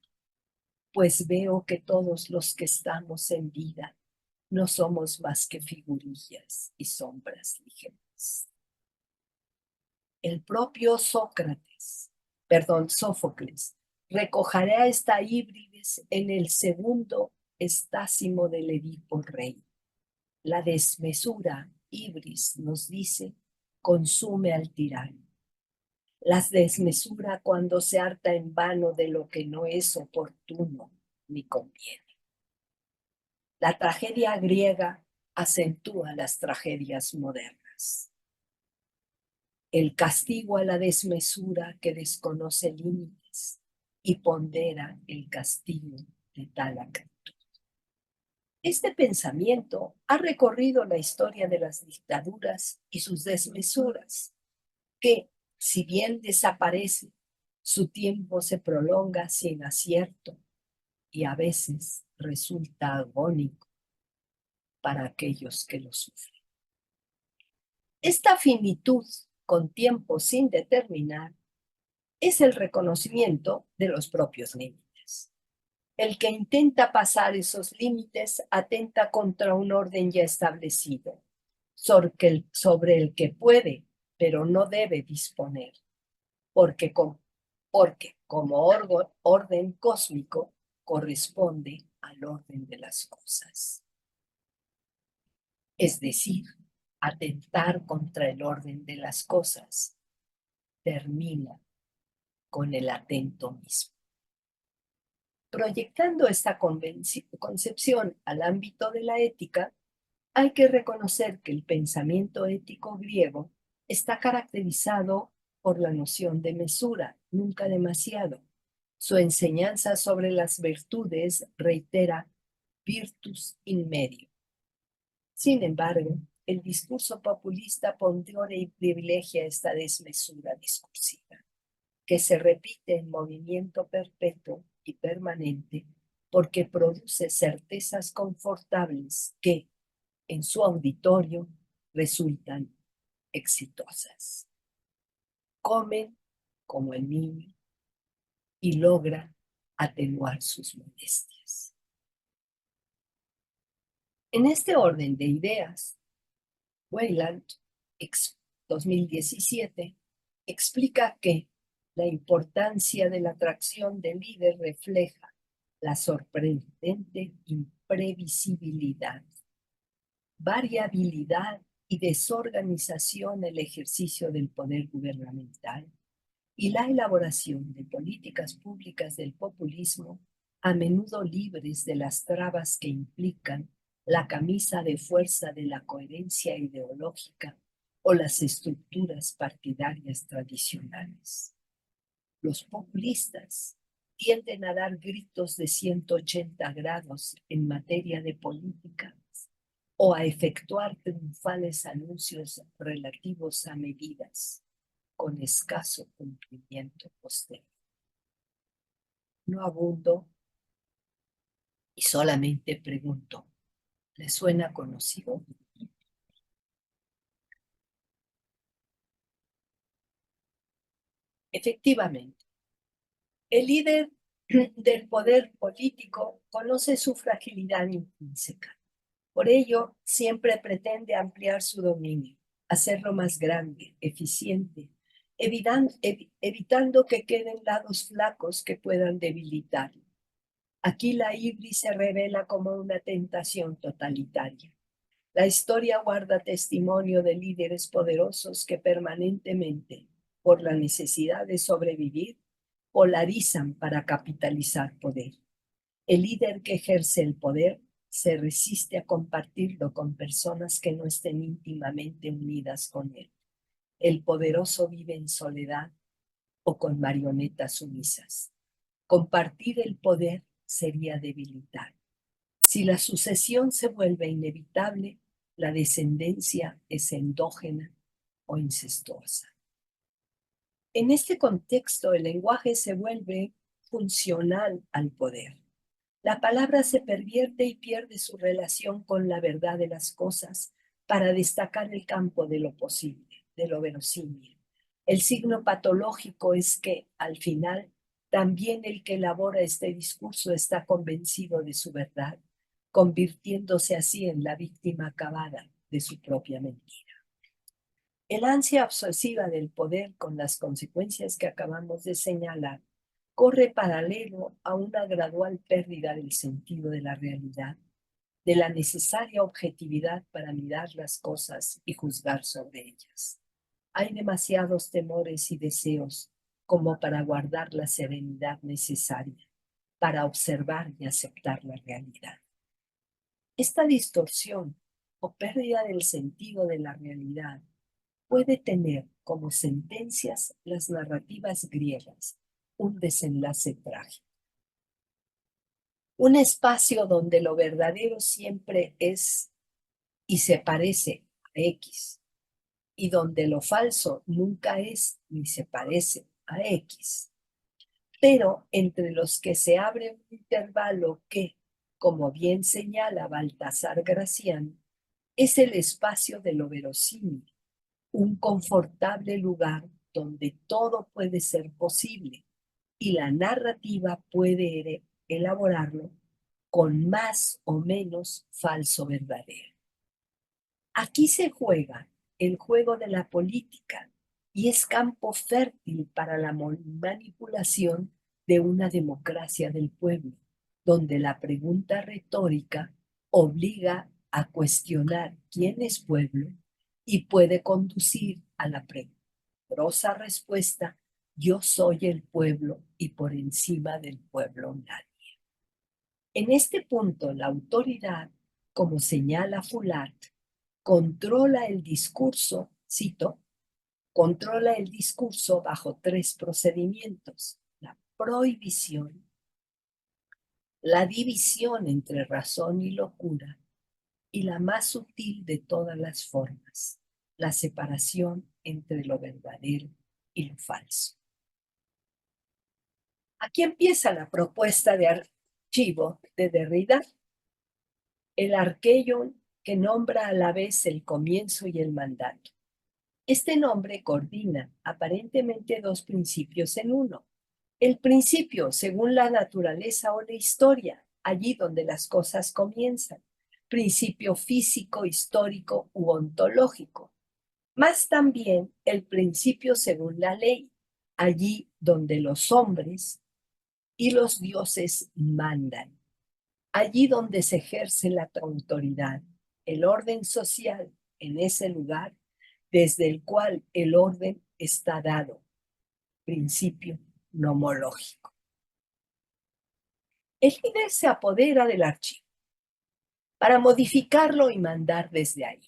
Speaker 3: pues veo que todos los que estamos en vida no somos más que figurillas y sombras ligeras. El propio Sófocles, recogerá esta híbrides en el segundo estásimo del Edipo Rey. La desmesura, ibris, nos dice, consume al tirano. La desmesura cuando se harta en vano de lo que no es oportuno ni conviene. La tragedia griega acentúa las tragedias modernas. El castigo a la desmesura que desconoce límites y pondera el castigo de tal actitud. Este pensamiento ha recorrido la historia de las dictaduras y sus desmesuras, que, si bien desaparece, su tiempo se prolonga sin acierto y a veces resulta agónico para aquellos que lo sufren. Esta finitud con tiempo sin determinar es el reconocimiento de los propios límites. El que intenta pasar esos límites atenta contra un orden ya establecido, sobre el que puede, pero no debe disponer, porque como orden cósmico corresponde al orden de las cosas. Es decir, atentar contra el orden de las cosas termina con el atento mismo. Proyectando esta concepción al ámbito de la ética, hay que reconocer que el pensamiento ético griego está caracterizado por la noción de mesura, nunca demasiado. Su enseñanza sobre las virtudes reitera virtus in medio. Sin embargo, el discurso populista pondera y privilegia esta desmesura discursiva, que se repite en movimiento perpetuo y permanente porque produce certezas confortables que, en su auditorio, resultan exitosas. Comen como el niño y logra atenuar sus molestias. En este orden de ideas, Weyland, 2017, explica que la importancia de la atracción del líder refleja la sorprendente imprevisibilidad, variabilidad y desorganización en el ejercicio del poder gubernamental y la elaboración de políticas públicas del populismo, a menudo libres de las trabas que implican la camisa de fuerza de la coherencia ideológica o las estructuras partidarias tradicionales. Los populistas tienden a dar gritos de 180 grados en materia de política o a efectuar triunfales anuncios relativos a medidas con escaso cumplimiento posterior. No abundo y solamente pregunto, ¿le suena conocido? Efectivamente, el líder del poder político conoce su fragilidad intrínseca. Por ello, siempre pretende ampliar su dominio, hacerlo más grande, eficiente, evitando que queden lados flacos que puedan debilitarlo. Aquí la iblis se revela como una tentación totalitaria. La historia guarda testimonio de líderes poderosos que permanentemente, por la necesidad de sobrevivir, polarizan para capitalizar poder. El líder que ejerce el poder se resiste a compartirlo con personas que no estén íntimamente unidas con él. El poderoso vive en soledad o con marionetas sumisas. Compartir el poder sería debilitar. Si la sucesión se vuelve inevitable, la descendencia es endógena o incestuosa. En este contexto, el lenguaje se vuelve funcional al poder. La palabra se pervierte y pierde su relación con la verdad de las cosas para destacar el campo de lo posible, de lo verosímil. El signo patológico es que, al final, también el que elabora este discurso está convencido de su verdad, convirtiéndose así en la víctima acabada de su propia mentira. El ansia obsesiva del poder, con las consecuencias que acabamos de señalar, corre paralelo a una gradual pérdida del sentido de la realidad, de la necesaria objetividad para mirar las cosas y juzgar sobre ellas. Hay demasiados temores y deseos como para guardar la serenidad necesaria para observar y aceptar la realidad. Esta distorsión o pérdida del sentido de la realidad puede tener como sentencias las narrativas griegas un desenlace trágico. Un espacio donde lo verdadero siempre es y se parece a X, y donde lo falso nunca es ni se parece a X. Pero entre los que se abre un intervalo que, como bien señala Baltasar Gracián, es el espacio de lo verosímil, un confortable lugar donde todo puede ser posible y la narrativa puede elaborarlo con más o menos falso verdadero. Aquí se juega el juego de la política y es campo fértil para la manipulación de una democracia del pueblo, donde la pregunta retórica obliga a cuestionar quién es pueblo y puede conducir a la pregunta respuesta: yo soy el pueblo y por encima del pueblo nadie. En este punto, la autoridad, como señala Foulard, controla el discurso, cito, Controla el discurso bajo 3 procedimientos: la prohibición, la división entre razón y locura, y la más sutil de todas las formas, la separación entre lo verdadero y lo falso. Aquí empieza la propuesta de archivo de Derrida, el arqueion que nombra a la vez el comienzo y el mandato. Este nombre coordina aparentemente 2 principios en uno. El principio según la naturaleza o la historia, allí donde las cosas comienzan. Principio físico, histórico u ontológico. Más también el principio según la ley, allí donde los hombres y los dioses mandan. Allí donde se ejerce la autoridad, el orden social en ese lugar desde el cual el orden está dado. Principio nomológico. El líder se apodera del archivo para modificarlo y mandar desde ahí.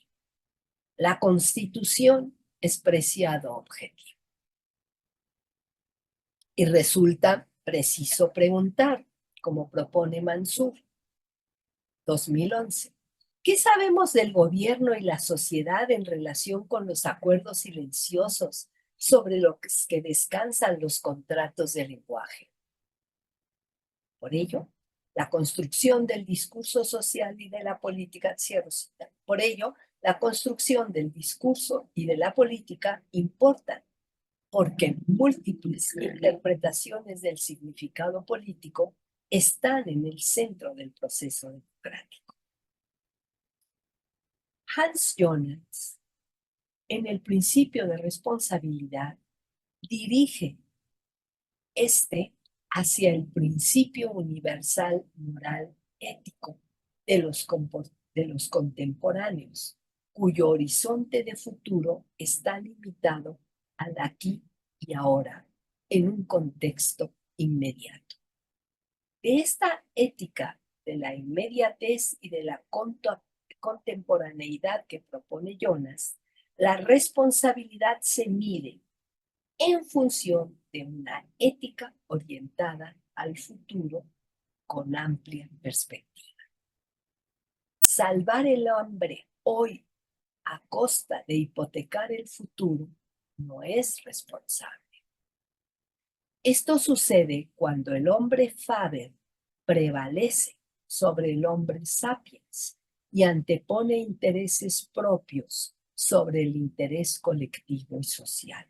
Speaker 3: La Constitución es preciado objetivo. Y resulta preciso preguntar, como propone Mansur, 2011. ¿Qué sabemos del gobierno y la sociedad en relación con los acuerdos silenciosos sobre los que descansan los contratos de lenguaje? Por ello, la construcción del discurso social y de la política, por ello, la construcción del discurso y de la política importan, porque múltiples interpretaciones del significado político están en el centro del proceso democrático. Hans Jonas, en el principio de responsabilidad, dirige hacia el principio universal moral ético de los contemporáneos, cuyo horizonte de futuro está limitado al aquí y ahora, en un contexto inmediato. De esta ética de la inmediatez y de la contemporaneidad que propone Jonas, la responsabilidad se mide en función de una ética orientada al futuro con amplia perspectiva. Salvar el hambre hoy a costa de hipotecar el futuro no es responsable. Esto sucede cuando el hombre Faber prevalece sobre el hombre sapiens y antepone intereses propios sobre el interés colectivo y social.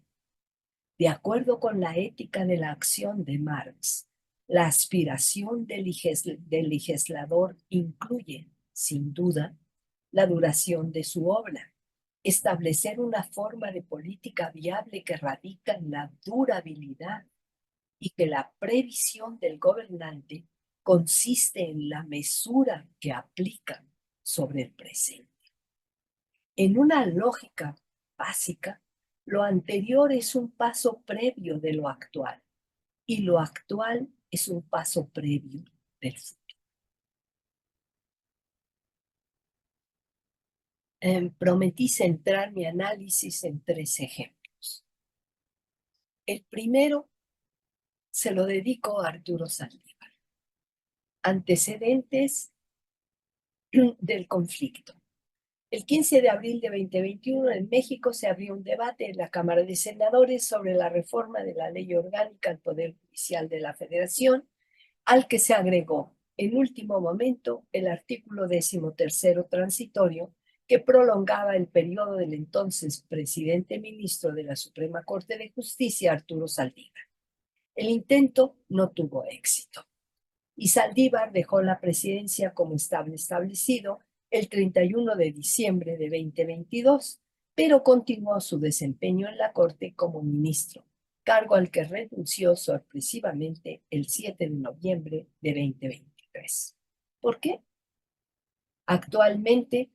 Speaker 3: De acuerdo con la ética de la acción de Marx, la aspiración del legislador incluye, sin duda, la duración de su obra, establecer una forma de política viable que radica en la durabilidad y que la previsión del gobernante consiste en la mesura que aplica sobre el presente. En una lógica básica, lo anterior es un paso previo de lo actual y lo actual es un paso previo del futuro. Prometí centrar mi análisis en 3 ejemplos. El primero se lo dedico a Arturo Saldívar. Antecedentes del conflicto. El 15 de abril de 2021 en México se abrió un debate en la Cámara de Senadores sobre la reforma de la Ley Orgánica al Poder Judicial de la Federación, al que se agregó en último momento el artículo 13º transitorio que prolongaba el periodo del entonces presidente ministro de la Suprema Corte de Justicia, Arturo Saldívar. El intento no tuvo éxito y Saldívar dejó la presidencia como estaba establecido el 31 de diciembre de 2022, pero continuó su desempeño en la Corte como ministro, cargo al que renunció sorpresivamente el 7 de noviembre de 2023. ¿Por qué? Actualmente,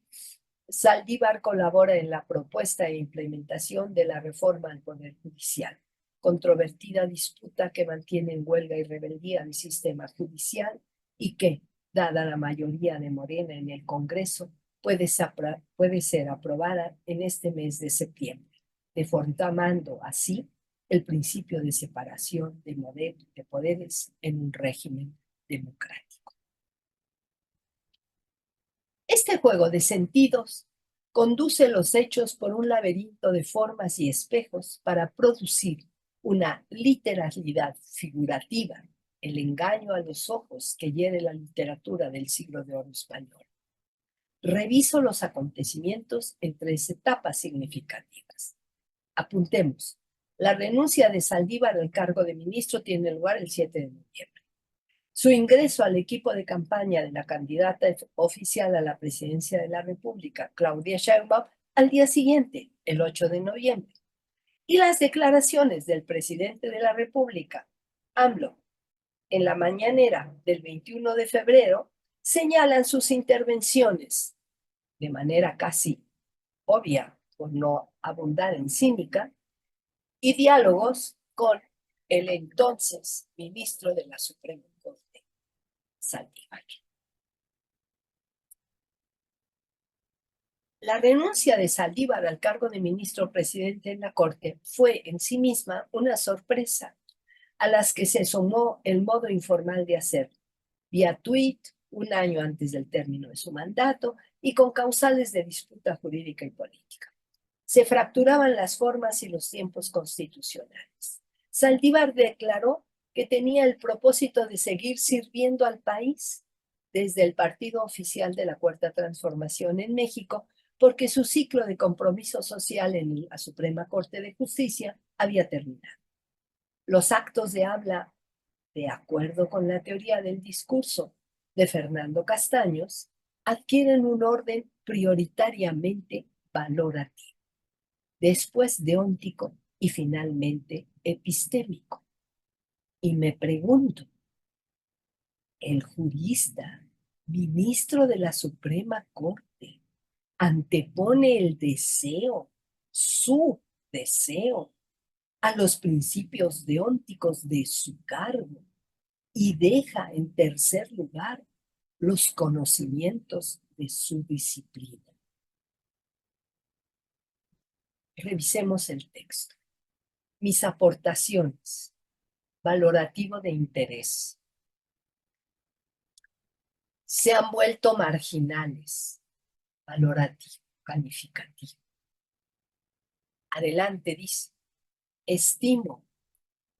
Speaker 3: Saldívar colabora en la propuesta e implementación de la reforma al Poder Judicial, controvertida disputa que mantiene en huelga y rebeldía el sistema judicial y que, dada la mayoría de Morena en el Congreso, puede ser aprobada en este mes de septiembre. deformando así el principio de separación de poderes en un régimen democrático. Este juego de sentidos conduce los hechos por un laberinto de formas y espejos para producir una literalidad figurativa, el engaño a los ojos que hiere la literatura del siglo de oro español. Reviso los acontecimientos en 3 etapas significativas. Apuntemos. La renuncia de Saldívar al cargo de ministro tiene lugar el 7 de noviembre. Su ingreso al equipo de campaña de la candidata oficial a la presidencia de la República, Claudia Sheinbaum, al día siguiente, el 8 de noviembre. Y las declaraciones del presidente de la República, AMLO, en la mañanera del 21 de febrero, señalan sus intervenciones de manera casi obvia, por no abundar en cínica, y diálogos con el entonces ministro de la Suprema Corte, Saldívar. La renuncia de Saldívar al cargo de ministro presidente en la Corte fue en sí misma una sorpresa, a las que se sumó el modo informal de hacerlo, vía tuit, un año antes del término de su mandato y con causales de disputa jurídica y política. Se fracturaban las formas y los tiempos constitucionales. Saldívar declaró que tenía el propósito de seguir sirviendo al país desde el partido oficial de la Cuarta Transformación en México, porque su ciclo de compromiso social en la Suprema Corte de Justicia había terminado. Los actos de habla, de acuerdo con la teoría del discurso de Fernando Castaños, adquieren un orden prioritariamente valorativo, después deóntico y finalmente epistémico. Y me pregunto, ¿el jurista, ministro de la Suprema Corte, antepone el deseo, su deseo, a los principios deónticos de su cargo y deja en tercer lugar los conocimientos de su disciplina? Revisemos el texto. Mis aportaciones. Valorativo de interés. Se han vuelto marginales. Valorativo, calificativo. Adelante dice, estimo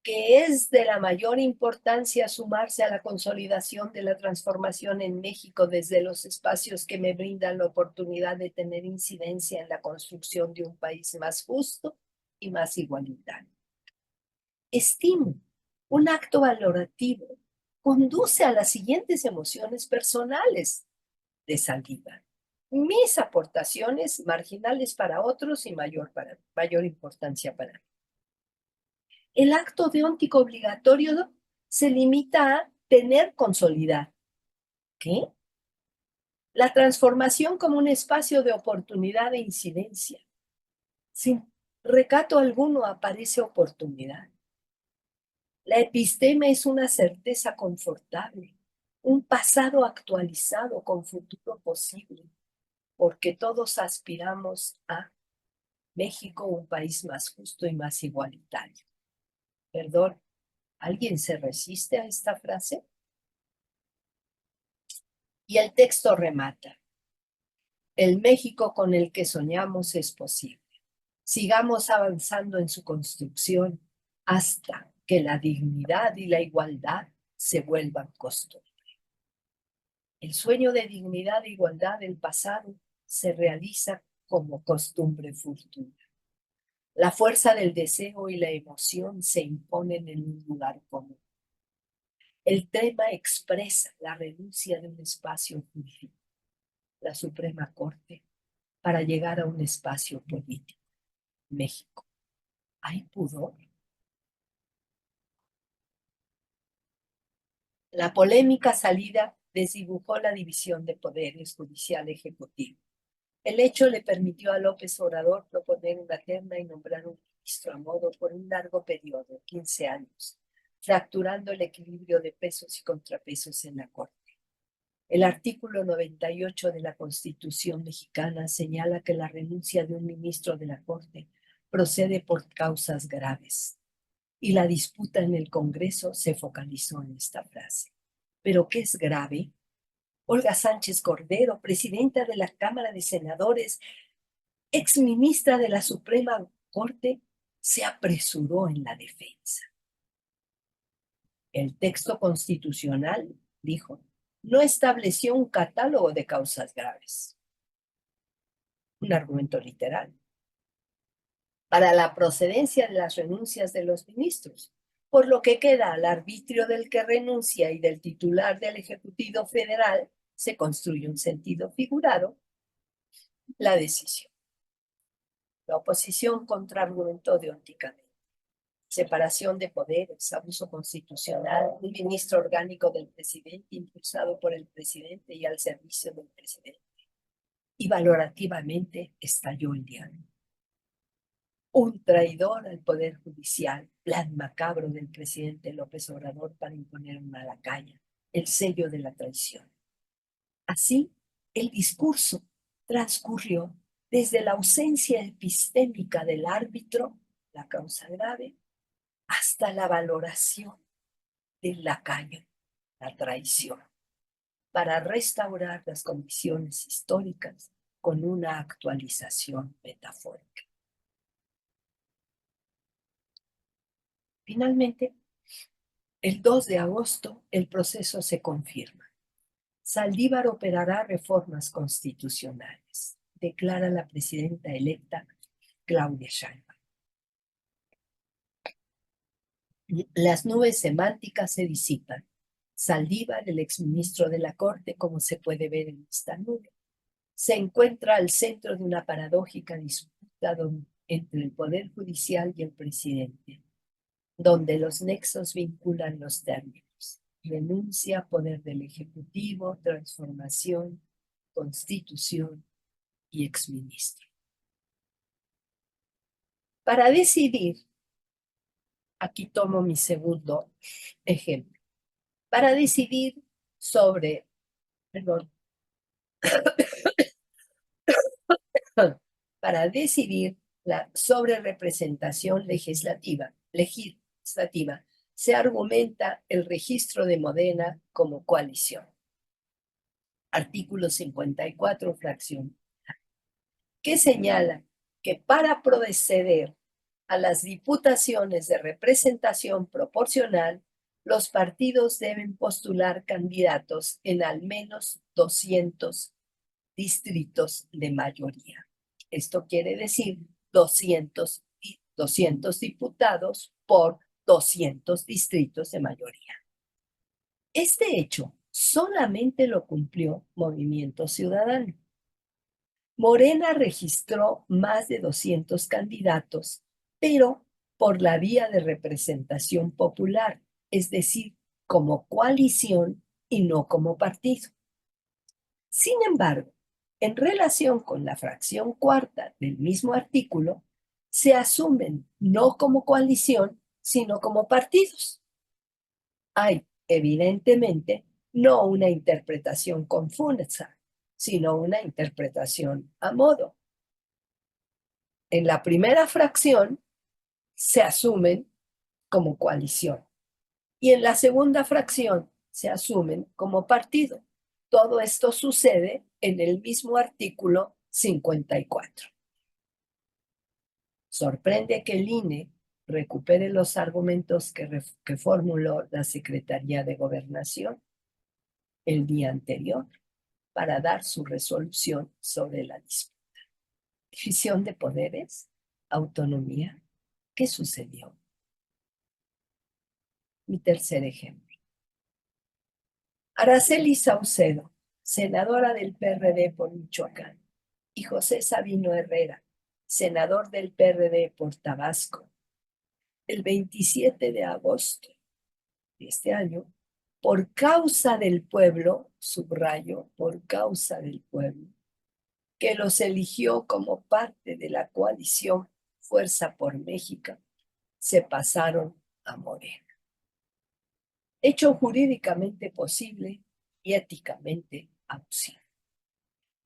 Speaker 3: que es de la mayor importancia sumarse a la consolidación de la transformación en México desde los espacios que me brindan la oportunidad de tener incidencia en la construcción de un país más justo y más igualitario. Estimo, un acto valorativo, conduce a las siguientes emociones personales de Saldívar. Mis aportaciones marginales para otros y mayor importancia para mí. El acto deóntico obligatorio se limita a tener consolidar. ¿Qué? La transformación como un espacio de oportunidad e incidencia. Sin recato alguno aparece oportunidad. La episteme es una certeza confortable, un pasado actualizado con futuro posible, porque todos aspiramos a México, un país más justo y más igualitario. Perdón, ¿alguien se resiste a esta frase? Y el texto remata. El México con el que soñamos es posible. Sigamos avanzando en su construcción hasta que la dignidad y la igualdad se vuelvan costumbre. El sueño de dignidad e igualdad del pasado se realiza como costumbre futura. La fuerza del deseo y la emoción se imponen en un lugar común. El tema expresa la renuncia de un espacio jurídico, la Suprema Corte, para llegar a un espacio político, México. ¿Hay pudor? La polémica salida desdibujó la división de poderes judicial-ejecutivo. El hecho le permitió a López Obrador proponer una terna y nombrar un ministro a modo por un largo periodo, 15 años, fracturando el equilibrio de pesos y contrapesos en la Corte. El artículo 98 de la Constitución mexicana señala que la renuncia de un ministro de la Corte procede por causas graves. Y la disputa en el Congreso se focalizó en esta frase. ¿Pero qué es grave? Olga Sánchez Cordero, presidenta de la Cámara de Senadores, exministra de la Suprema Corte, se apresuró en la defensa. El texto constitucional, dijo, no estableció un catálogo de causas graves. Un argumento literal. Para la procedencia de las renuncias de los ministros, por lo que queda al arbitrio del que renuncia y del titular del Ejecutivo Federal, se construye un sentido figurado, la decisión. La oposición contraargumentó deonticamente. Separación de poderes, abuso constitucional, un ministro orgánico del presidente impulsado por el presidente y al servicio del presidente. Y valorativamente estalló el diálogo. Un traidor al Poder Judicial, plan macabro del presidente López Obrador para imponer una lacaya, el sello de la traición. Así, el discurso transcurrió desde la ausencia epistémica del árbitro, la causa grave, hasta la valoración del lacayo, la traición, para restaurar las condiciones históricas con una actualización metafórica. Finalmente, el 2 de agosto, el proceso se confirma. Saldívar operará reformas constitucionales, declara la presidenta electa Claudia Sheinbaum. Las nubes semánticas se disipan. Saldívar, el exministro de la Corte, como se puede ver en esta nube, se encuentra al centro de una paradójica disputa entre el Poder Judicial y el presidente, donde los nexos vinculan los términos: renuncia, poder del Ejecutivo, transformación, constitución y exministro. Para decidir, aquí tomo mi segundo ejemplo, para decidir sobre, para decidir la sobrerepresentación legislativa, se argumenta el registro de Morena como coalición. Artículo 54, fracción, que señala que para proceder a las diputaciones de representación proporcional, los partidos deben postular candidatos en al menos 200 distritos de mayoría. Esto quiere decir 200 diputados por 200 distritos de mayoría. Este hecho solamente lo cumplió Movimiento Ciudadano. Morena registró más de 200 candidatos, pero por la vía de representación popular, es decir, como coalición y no como partido. Sin embargo, en relación con la fracción cuarta del mismo artículo, se asumen no como coalición, sino como partidos. Hay, evidentemente, no una interpretación confusa, sino una interpretación a modo. En la primera fracción se asumen como coalición y en la segunda fracción se asumen como partido. Todo esto sucede en el mismo artículo 54. Sorprende que el INE recupere los argumentos que formuló la Secretaría de Gobernación el día anterior para dar su resolución sobre la disputa. División de poderes, autonomía. ¿Qué sucedió? Mi tercer ejemplo. Araceli Saucedo, senadora del PRD por Michoacán, y José Sabino Herrera, senador del PRD por Tabasco, el 27 de agosto de este año, por causa del pueblo, subrayo, por causa del pueblo, que los eligió como parte de la coalición Fuerza por México, se pasaron a Morena. Hecho jurídicamente posible y éticamente abusivo.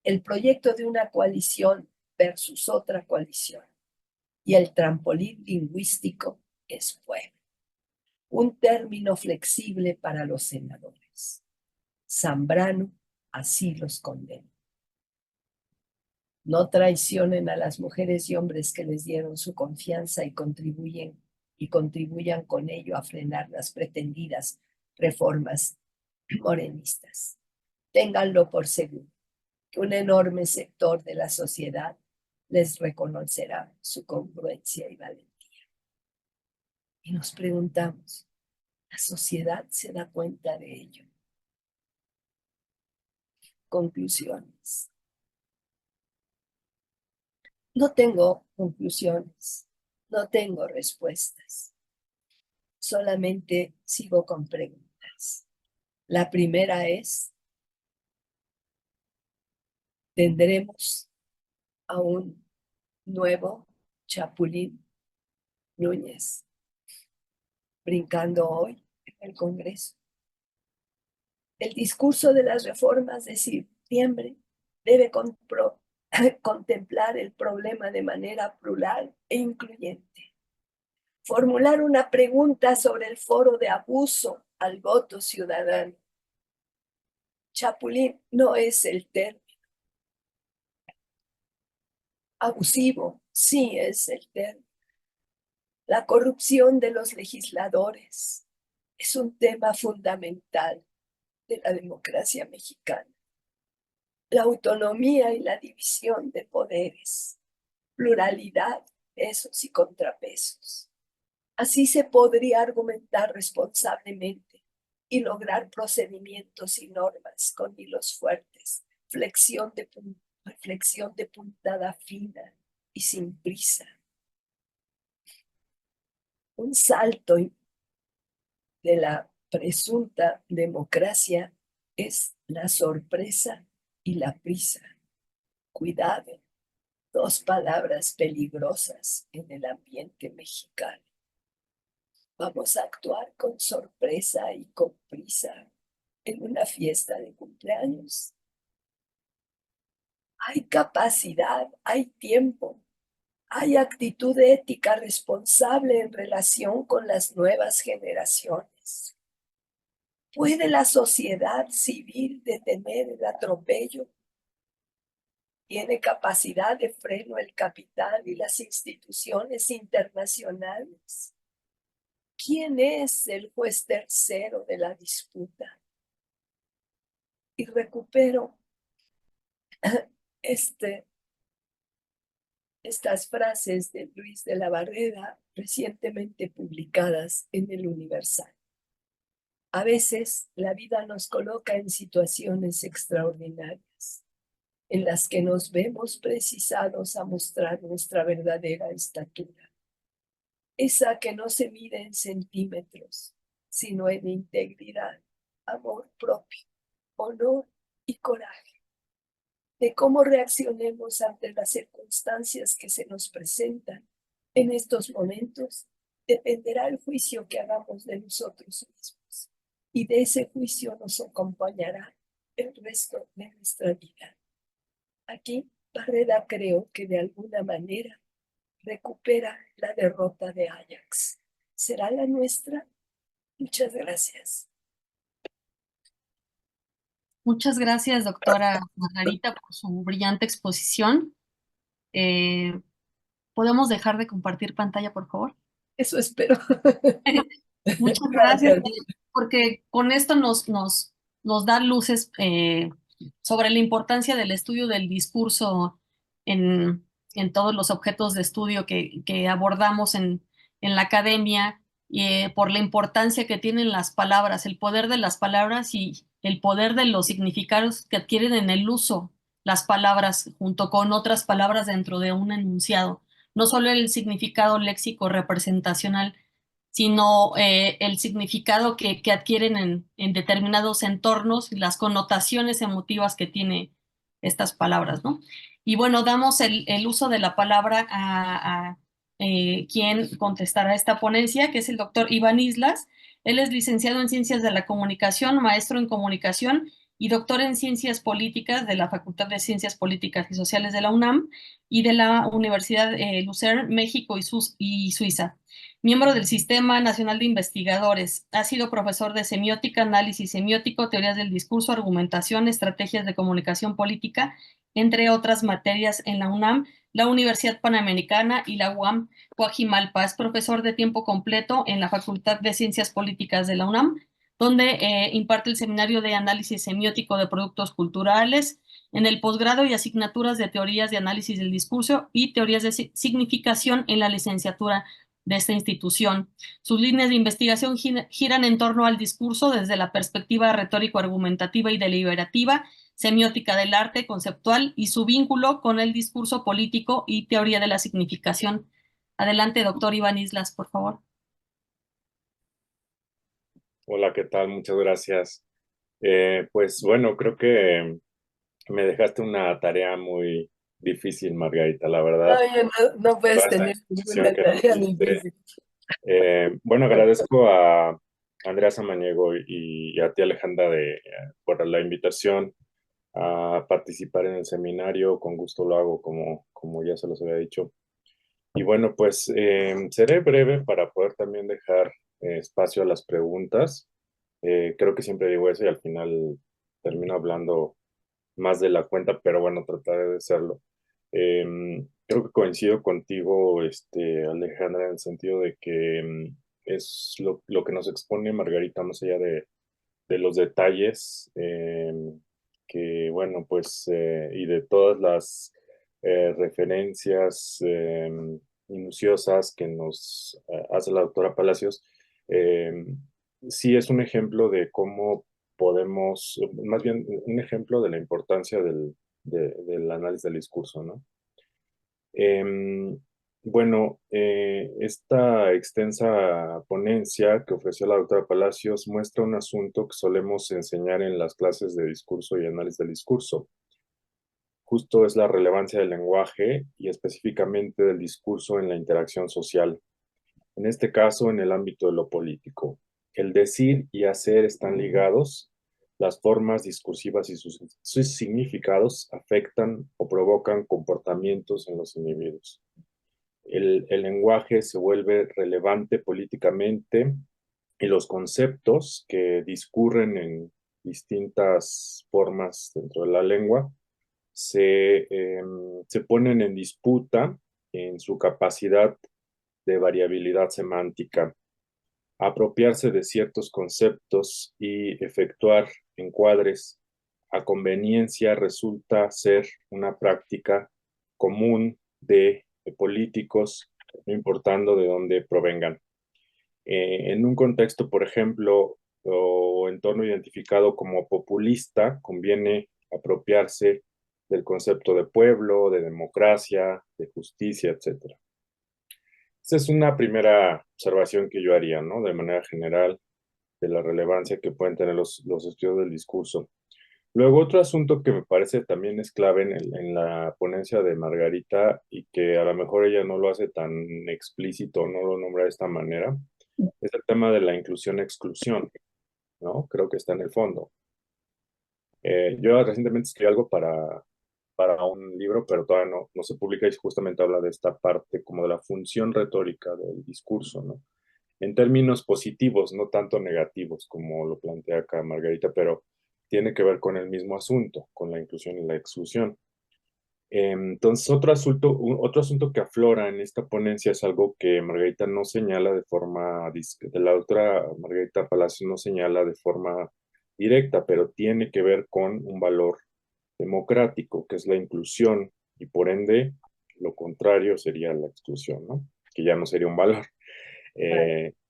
Speaker 3: El proyecto de una coalición versus otra coalición y el trampolín lingüístico es pueblo, un término flexible para los senadores. Zambrano así los condena. No traicionen a las mujeres y hombres que les dieron su confianza y contribuyan con ello a frenar las pretendidas reformas morenistas. Ténganlo por seguro, que un enorme sector de la sociedad les reconocerá su congruencia y valentía. Y nos preguntamos, ¿la sociedad se da cuenta de ello? Conclusiones. No tengo conclusiones, no tengo respuestas, solamente sigo con preguntas. La primera es, ¿tendremos a un nuevo Chapulín Núñez brincando hoy en el Congreso? El discurso de las reformas de septiembre debe contemplar el problema de manera plural e incluyente. Formular una pregunta sobre el foro de abuso al voto ciudadano. Chapulín no es el término. Abusivo sí es el término. La corrupción de los legisladores es un tema fundamental de la democracia mexicana. La autonomía y la división de poderes, pluralidad, pesos y contrapesos. Así se podría argumentar responsablemente y lograr procedimientos y normas con hilos fuertes, reflexión de puntada fina y sin prisa. Un salto de la presunta democracia es la sorpresa y la prisa. Cuidado, dos palabras peligrosas en el ambiente mexicano. Vamos a actuar con sorpresa y con prisa en una fiesta de cumpleaños. Hay capacidad, hay tiempo, hay actitud ética responsable en relación con las nuevas generaciones. ¿Puede la sociedad civil detener el atropello? ¿Tiene capacidad de freno el capital y las instituciones internacionales? ¿Quién es el juez tercero de la disputa? Y recupero estas frases de Luis de la Barrera recientemente publicadas en el Universal. A veces la vida nos coloca en situaciones extraordinarias, en las que nos vemos precisados a mostrar nuestra verdadera estatura, esa que no se mide en centímetros, sino en integridad, amor propio, honor y coraje. De cómo reaccionemos ante las circunstancias que se nos presentan en estos momentos, dependerá el juicio que hagamos de nosotros mismos. Y de ese juicio nos acompañará el resto de nuestra vida. Aquí, Barreda creo que de alguna manera recupera la derrota de Ajax. ¿Será la nuestra? Muchas gracias.
Speaker 2: Muchas gracias, doctora Margarita, por su brillante exposición. ¿Podemos dejar de compartir pantalla, por favor?
Speaker 3: Eso espero.
Speaker 2: Muchas gracias,
Speaker 3: Gracias.
Speaker 2: porque con esto nos da luces sobre la importancia del estudio del discurso en todos los objetos de estudio que abordamos en la academia, por la importancia que tienen las palabras, el poder de las palabras y el poder de los significados que adquieren en el uso las palabras junto con otras palabras dentro de un enunciado. No solo el significado léxico representacional, sino el significado que adquieren en determinados entornos y las connotaciones emotivas que tiene estas palabras, ¿no? Y bueno, damos el uso de la palabra a quien contestará esta ponencia, que es el doctor Iván Islas. Él es licenciado en Ciencias de la Comunicación, maestro en Comunicación y doctor en Ciencias Políticas de la Facultad de Ciencias Políticas y Sociales de la UNAM y de la Universidad Lucerne, México y Suiza. Miembro del Sistema Nacional de Investigadores. Ha sido profesor de semiótica, análisis semiótico, teorías del discurso, argumentación, estrategias de comunicación política, entre otras materias en la UNAM, la Universidad Panamericana y la UAM Coajimalpa. Es profesor de tiempo completo en la Facultad de Ciencias Políticas de la UNAM, donde imparte el seminario de análisis semiótico de productos culturales, en el posgrado y asignaturas de teorías de análisis del discurso y teorías de significación en la licenciatura de esta institución. Sus líneas de investigación giran en torno al discurso desde la perspectiva retórico-argumentativa y deliberativa, semiótica del arte conceptual y su vínculo con el discurso político y teoría de la significación. Adelante, doctor Iván Islas, por favor.
Speaker 4: Hola, ¿qué tal? Muchas gracias. Pues bueno, creo que me dejaste una tarea muy difícil, Margarita, la verdad.
Speaker 3: Oye, no puedes
Speaker 4: Toda esa
Speaker 3: tener
Speaker 4: exposición
Speaker 3: ninguna
Speaker 4: que nos
Speaker 3: tarea
Speaker 4: diste.
Speaker 3: difícil.
Speaker 4: Bueno, agradezco a Andrea Samaniego y a ti, Alejandra, por la invitación a participar en el seminario. Con gusto lo hago, como ya se los había dicho. Y bueno, pues seré breve para poder también dejar espacio a las preguntas. Creo que siempre digo eso y al final termino hablando más de la cuenta, pero bueno, trataré de hacerlo. Creo que coincido contigo, Alejandra, en el sentido de que es lo que nos expone Margarita, más allá de los detalles, que bueno, pues, y de todas las referencias minuciosas que nos hace la doctora Palacios, sí es un ejemplo de cómo podemos, más bien un ejemplo de la importancia del análisis del discurso, ¿no? Bueno, esta extensa ponencia que ofreció la doctora Palacios muestra un asunto que solemos enseñar en las clases de discurso y análisis del discurso. Justo es la relevancia del lenguaje y específicamente del discurso en la interacción social. En este caso, en el ámbito de lo político. El decir y hacer están ligados. Las formas discursivas y sus significados afectan o provocan comportamientos en los individuos. El lenguaje se vuelve relevante políticamente y los conceptos que discurren en distintas formas dentro de la lengua se ponen en disputa en su capacidad de variabilidad semántica. Apropiarse de ciertos conceptos y efectuar encuadres a conveniencia resulta ser una práctica común de políticos, no importando de dónde provengan. En un contexto, por ejemplo, o entorno identificado como populista, conviene apropiarse del concepto de pueblo, de democracia, de justicia, etc. Esa es una primera observación que yo haría, ¿no? De manera general, de la relevancia que pueden tener los estudios del discurso. Luego, otro asunto que me parece también es clave en la ponencia de Margarita y que a lo mejor ella no lo hace tan explícito, no lo nombra de esta manera, es el tema de la inclusión-exclusión, ¿no? Creo que está en el fondo. Yo recientemente escribí algo para un libro, pero todavía no se publica y justamente habla de esta parte como de la función retórica del discurso, ¿no? En términos positivos, no tanto negativos como lo plantea acá Margarita, pero tiene que ver con el mismo asunto, con la inclusión y la exclusión. Entonces, otro asunto que aflora en esta ponencia es algo que Margarita no señala de forma, de la doctora Margarita Palacio no señala de forma directa, pero tiene que ver con un valor democrático, que es la inclusión, y por ende, lo contrario sería la exclusión, ¿no? Que ya no sería un valor.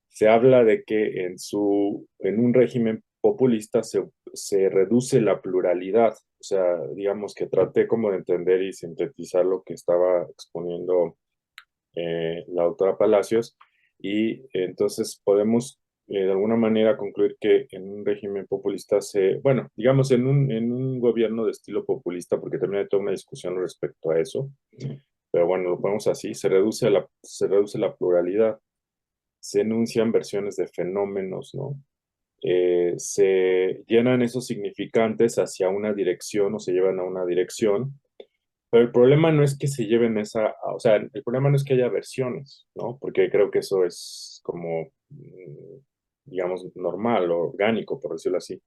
Speaker 4: Se habla de que en un régimen populista se reduce la pluralidad, o sea, digamos que traté como de entender y sintetizar lo que estaba exponiendo la doctora Palacios, y entonces podemos de alguna manera concluir que en un régimen populista bueno, digamos en un gobierno de estilo populista, porque también hay toda una discusión respecto a eso, pero bueno, lo ponemos así, se reduce la pluralidad, se enuncian versiones de fenómenos, ¿no? se llenan esos significantes hacia una dirección o se llevan a una dirección, pero el problema no es que se lleven o sea, el problema no es que haya versiones, ¿no? Porque creo que eso es como, digamos, normal o orgánico, por decirlo así,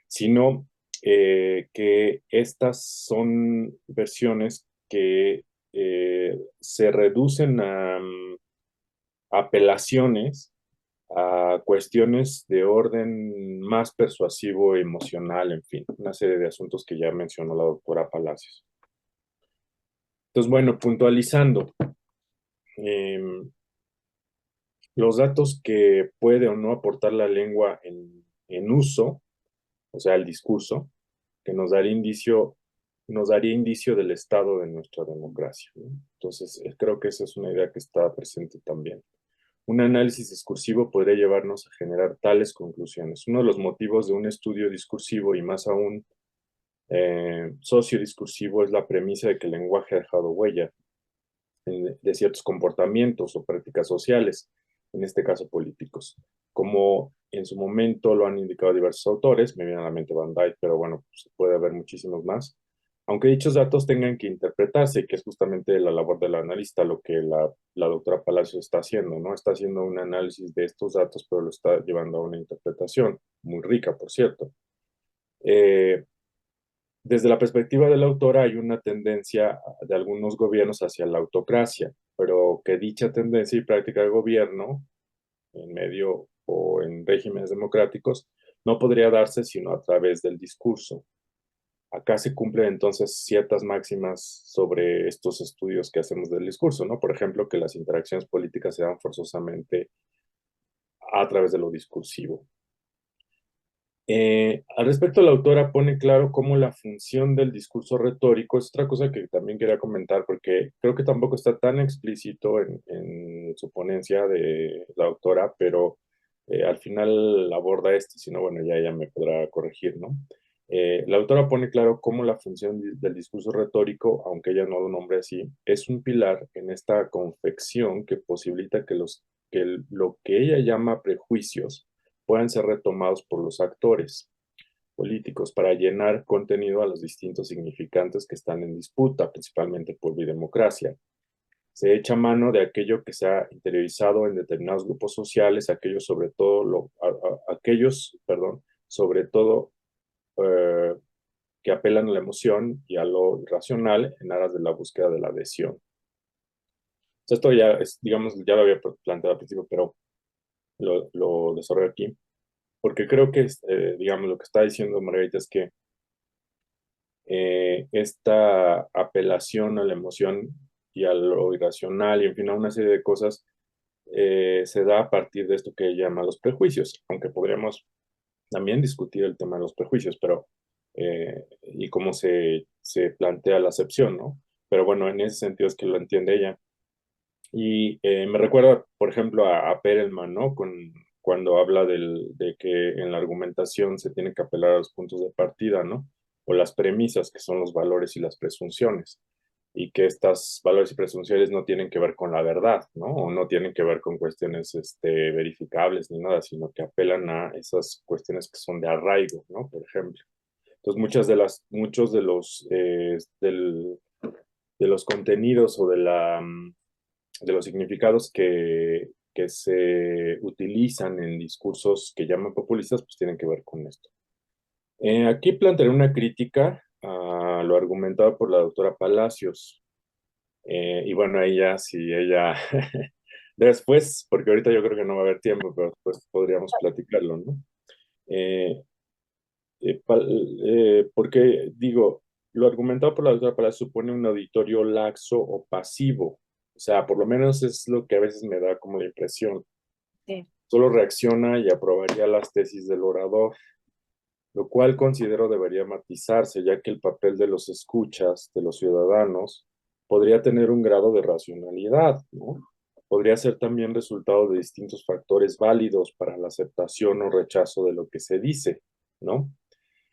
Speaker 4: sino que estas son versiones que se reducen a apelaciones a cuestiones de orden más persuasivo, emocional, en fin, una serie de asuntos que ya mencionó la doctora Palacios. Entonces, bueno, puntualizando, los datos que puede o no aportar la lengua en uso, o sea, el discurso, que nos daría indicio del estado de nuestra democracia, ¿no? Entonces, creo que esa es una idea que está presente también. Un análisis discursivo podría llevarnos a generar tales conclusiones. Uno de los motivos de un estudio discursivo y más aún sociodiscursivo es la premisa de que el lenguaje ha dejado huella de ciertos comportamientos o prácticas sociales, en este caso políticos. Como en su momento lo han indicado diversos autores, me viene a la mente Van Dyke, pero bueno, pues puede haber muchísimos más. Aunque dichos datos tengan que interpretarse, que es justamente la labor del analista, lo que la doctora Palacios está haciendo, ¿no? Está haciendo un análisis de estos datos, pero lo está llevando a una interpretación muy rica, por cierto. Desde la perspectiva de la autora hay una tendencia de algunos gobiernos hacia la autocracia, pero que dicha tendencia y práctica de gobierno en medio o en regímenes democráticos no podría darse sino a través del discurso. Acá se cumplen entonces ciertas máximas sobre estos estudios que hacemos del discurso, ¿no? Por ejemplo, que las interacciones políticas se dan forzosamente a través de lo discursivo. Al respecto, la autora pone claro cómo la función del discurso retórico es otra cosa que también quería comentar, porque creo que tampoco está tan explícito en su ponencia de la autora, pero al final aborda esto, si no, bueno, ya ella me podrá corregir, ¿no? La autora pone claro cómo la función del discurso retórico, aunque ella no lo nombre así, es un pilar en esta confección que posibilita que lo que ella llama prejuicios puedan ser retomados por los actores políticos para llenar contenido a los distintos significantes que están en disputa, principalmente por y democracia. Se echa mano de aquello que se ha interiorizado en determinados grupos sociales, aquellos sobre todo, sobre todo que apelan a la emoción y a lo irracional en aras de la búsqueda de la adhesión. Esto ya es, digamos, ya lo había planteado al principio, pero lo desarrollo aquí, porque creo que, digamos, lo que está diciendo Margarita es que esta apelación a la emoción y a lo irracional y, en fin, a una serie de cosas se da a partir de esto que llama los prejuicios, aunque podríamos también discutir el tema de los prejuicios, pero y cómo se plantea la acepción, ¿no? Pero bueno, en ese sentido es que lo entiende ella. Y me recuerda, por ejemplo, a Perelman, ¿no? Cuando habla de que en la argumentación se tiene que apelar a los puntos de partida, ¿no? O las premisas, que son los valores y las presunciones. Y que estas valores y presunciones no tienen que ver con la verdad, ¿no? O no tienen que ver con cuestiones verificables ni nada, sino que apelan a esas cuestiones que son de arraigo, ¿no? Por ejemplo. Entonces, muchos de los contenidos o de los significados que se utilizan en discursos que llaman populistas, pues tienen que ver con esto. Aquí plantearé una crítica a lo argumentado por la doctora Palacios. Y bueno, ahí ya, si ella, después, porque ahorita yo creo que no va a haber tiempo, pero después podríamos platicarlo, ¿no? Porque digo, lo argumentado por la doctora Palacios supone un auditorio laxo o pasivo. O sea, por lo menos es lo que a veces me da como la impresión.
Speaker 2: Sí.
Speaker 4: Solo reacciona y aprobaría las tesis del orador, lo cual considero debería matizarse, ya que el papel de los escuchas, de los ciudadanos, podría tener un grado de racionalidad, ¿no? Podría ser también resultado de distintos factores válidos para la aceptación o rechazo de lo que se dice, ¿no?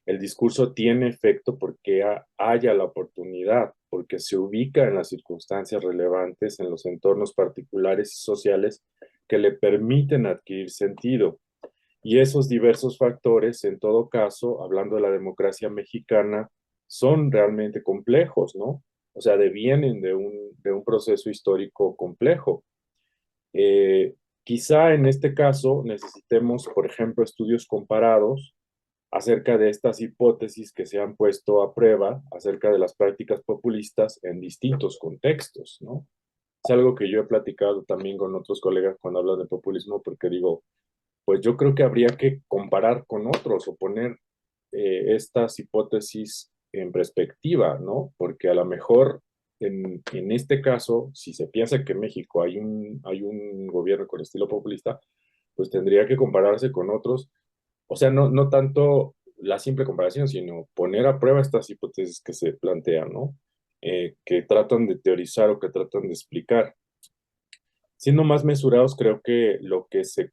Speaker 4: El discurso tiene efecto porque haya la oportunidad, porque se ubica en las circunstancias relevantes, en los entornos particulares y sociales que le permiten adquirir sentido. Y esos diversos factores, en todo caso, hablando de la democracia mexicana, son realmente complejos, ¿no? O sea, devienen de un proceso histórico complejo. Eh, Quizá en este caso necesitemos, por ejemplo, estudios comparados acerca de estas hipótesis que se han puesto a prueba acerca de las prácticas populistas en distintos contextos, ¿no? Es algo que yo he platicado también con otros colegas cuando hablan de populismo, porque digo, pues yo creo que habría que comparar con otros o poner estas hipótesis en perspectiva, ¿no? Porque a lo mejor en este caso, si se piensa que en México hay un gobierno con estilo populista, pues tendría que compararse con otros. O sea, no tanto la simple comparación, sino poner a prueba estas hipótesis que se plantean, ¿no? Que tratan de teorizar o que tratan de explicar. Siendo más mesurados, creo que lo que se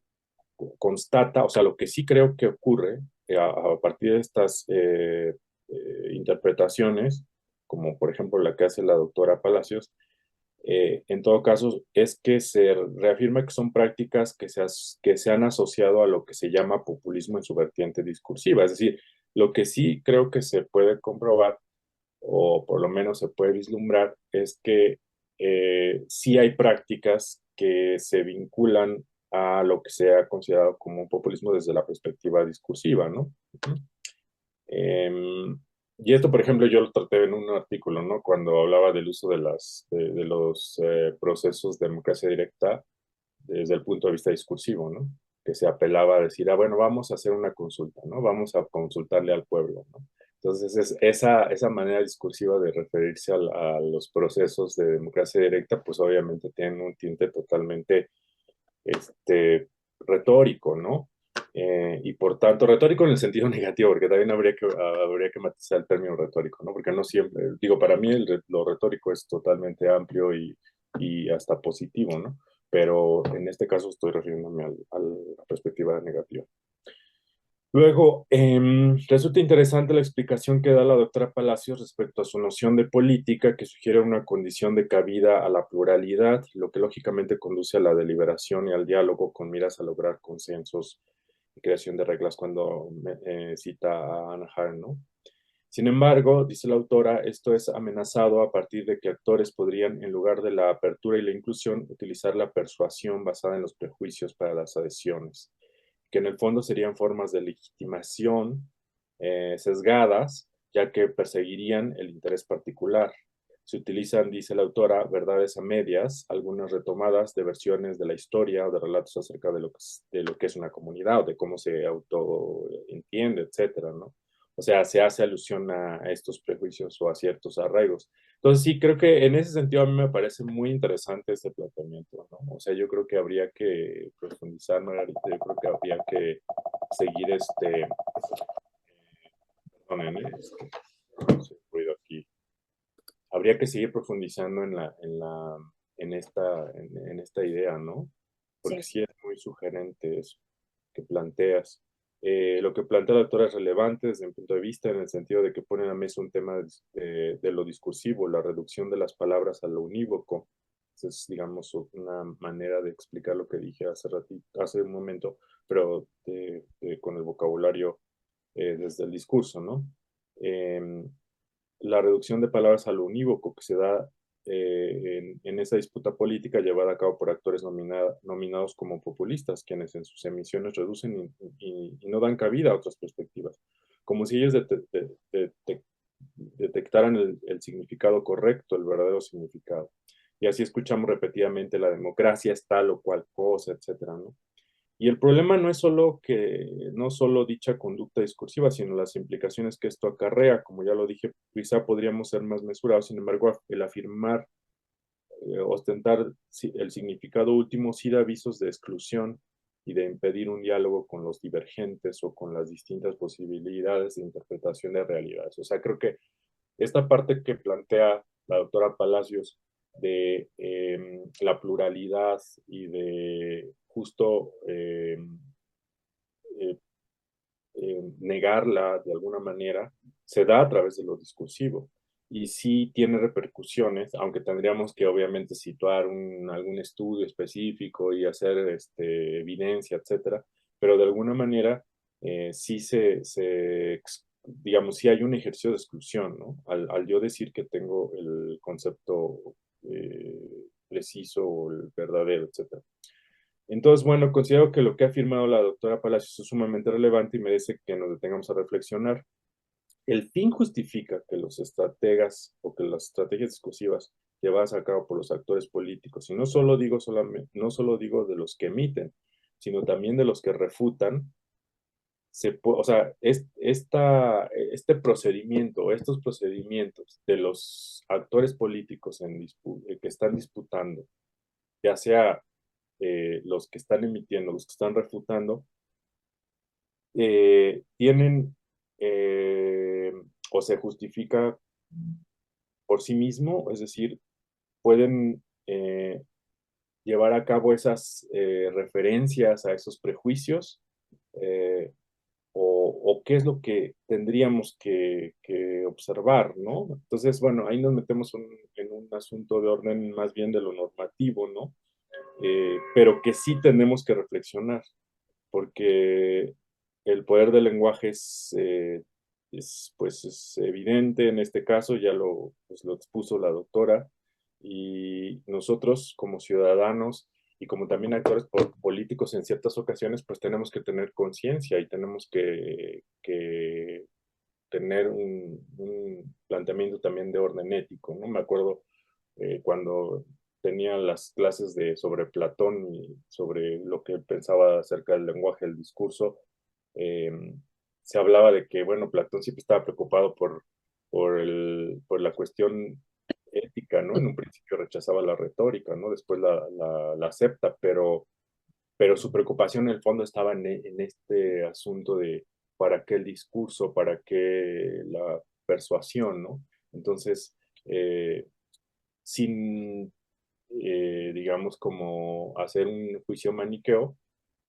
Speaker 4: constata, o sea, lo que sí creo que ocurre a partir de estas interpretaciones, como por ejemplo la que hace la doctora Palacios, en todo caso, es que se reafirma que son prácticas que se han asociado a lo que se llama populismo en su vertiente discursiva. Es decir, lo que sí creo que se puede comprobar, o por lo menos se puede vislumbrar, es que sí hay prácticas que se vinculan a lo que se ha considerado como un populismo desde la perspectiva discursiva, ¿no? Em, y esto, por ejemplo, yo lo traté en un artículo, ¿no? Cuando hablaba del uso de los procesos de democracia directa desde el punto de vista discursivo, ¿no? Que se apelaba a decir, ah, bueno, vamos a hacer una consulta, ¿no? Vamos a consultarle al pueblo, ¿no? Entonces, esa manera discursiva de referirse a los procesos de democracia directa, pues obviamente tienen un tinte totalmente este, retórico, ¿no? Y por tanto, retórico en el sentido negativo, porque también habría que matizar el término retórico, ¿no? Porque no siempre, digo, para mí lo retórico es totalmente amplio y hasta positivo, ¿no? Pero en este caso estoy refiriéndome a la perspectiva negativa. Luego, resulta interesante la explicación que da la doctora Palacios respecto a su noción de política, que sugiere una condición de cabida a la pluralidad, lo que lógicamente conduce a la deliberación y al diálogo con miras a lograr consensos y creación de reglas, cuando cita a Hannah Arendt, ¿no? Sin embargo, dice la autora, esto es amenazado a partir de que actores podrían, en lugar de la apertura y la inclusión, utilizar la persuasión basada en los prejuicios para las adhesiones, que en el fondo serían formas de legitimación sesgadas, ya que perseguirían el interés particular. Se utilizan, dice la autora, verdades a medias, algunas retomadas de versiones de la historia o de relatos acerca de lo que es una comunidad o de cómo se autoentiende, etcétera, ¿no? O sea, se hace alusión a estos prejuicios o a ciertos arraigos. Entonces, sí, creo que en ese sentido a mí me parece muy interesante este planteamiento, ¿no? O sea, yo creo que habría que profundizar, Margarita, yo creo que habría que seguir perdonen, ruido aquí. Habría que seguir profundizando en esta idea, ¿no? Porque
Speaker 3: Sí.
Speaker 4: sí es muy sugerente eso que planteas. Lo que plantea la autora es relevante desde mi punto de vista, en el sentido de que pone en la mesa un tema de lo discursivo, la reducción de las palabras a lo unívoco. Esa es, digamos, una manera de explicar lo que dije hace un momento, pero con el vocabulario desde el discurso, ¿no? Em, la reducción de palabras a lo unívoco que se da en esa disputa política llevada a cabo por actores nominados como populistas, quienes en sus emisiones reducen y no dan cabida a otras perspectivas, como si ellos detectaran el significado correcto, el verdadero significado. Y así escuchamos repetidamente la democracia es tal o cual cosa, etcétera, ¿no? Y el problema no es no solo dicha conducta discursiva, sino las implicaciones que esto acarrea. Como ya lo dije, quizá podríamos ser más mesurados. Sin embargo, el afirmar, ostentar el significado último sí da avisos de exclusión y de impedir un diálogo con los divergentes o con las distintas posibilidades de interpretación de realidades. O sea, creo que esta parte que plantea la doctora Palacios de la pluralidad y de justo eh, negarla de alguna manera, se da a través de lo discursivo. Y sí tiene repercusiones, aunque tendríamos que obviamente situar algún estudio específico y hacer evidencia, etcétera. pero de alguna manera sí digamos, sí hay un ejercicio de exclusión, ¿no? Al yo decir que tengo el concepto preciso o el verdadero, etc. Entonces, bueno, considero que lo que ha afirmado la doctora Palacios es sumamente relevante y merece que nos detengamos a reflexionar. El fin justifica que los estrategas o que las estrategias discursivas llevadas a cabo por los actores políticos, y no solo digo no solo digo de los que emiten, sino también de los que refutan, o sea, este procedimiento, estos procedimientos de los actores políticos que están disputando, ya sea los que están emitiendo, los que están refutando, tienen o se justifica por sí mismo, es decir, pueden llevar a cabo esas referencias a esos prejuicios, eh, o qué es lo que tendríamos que observar, ¿no? Entonces, bueno, ahí nos metemos en un asunto de orden más bien de lo normativo, ¿no? Pero que sí tenemos que reflexionar, porque el poder del lenguaje pues es evidente en este caso, ya pues lo expuso la doctora, y nosotros como ciudadanos y como también actores políticos en ciertas ocasiones, pues tenemos que tener conciencia y tenemos que tener un planteamiento también de orden ético, ¿no? Me acuerdo cuando tenía las clases sobre Platón y sobre lo que pensaba acerca del lenguaje, del discurso, eh, se hablaba de que, bueno, Platón siempre estaba preocupado por la cuestión ética, ¿no? En un principio rechazaba la retórica, ¿no? Después la acepta, pero su preocupación en el fondo estaba en este asunto de para qué el discurso, para qué la persuasión, ¿no? Entonces, sin, digamos, como hacer un juicio maniqueo,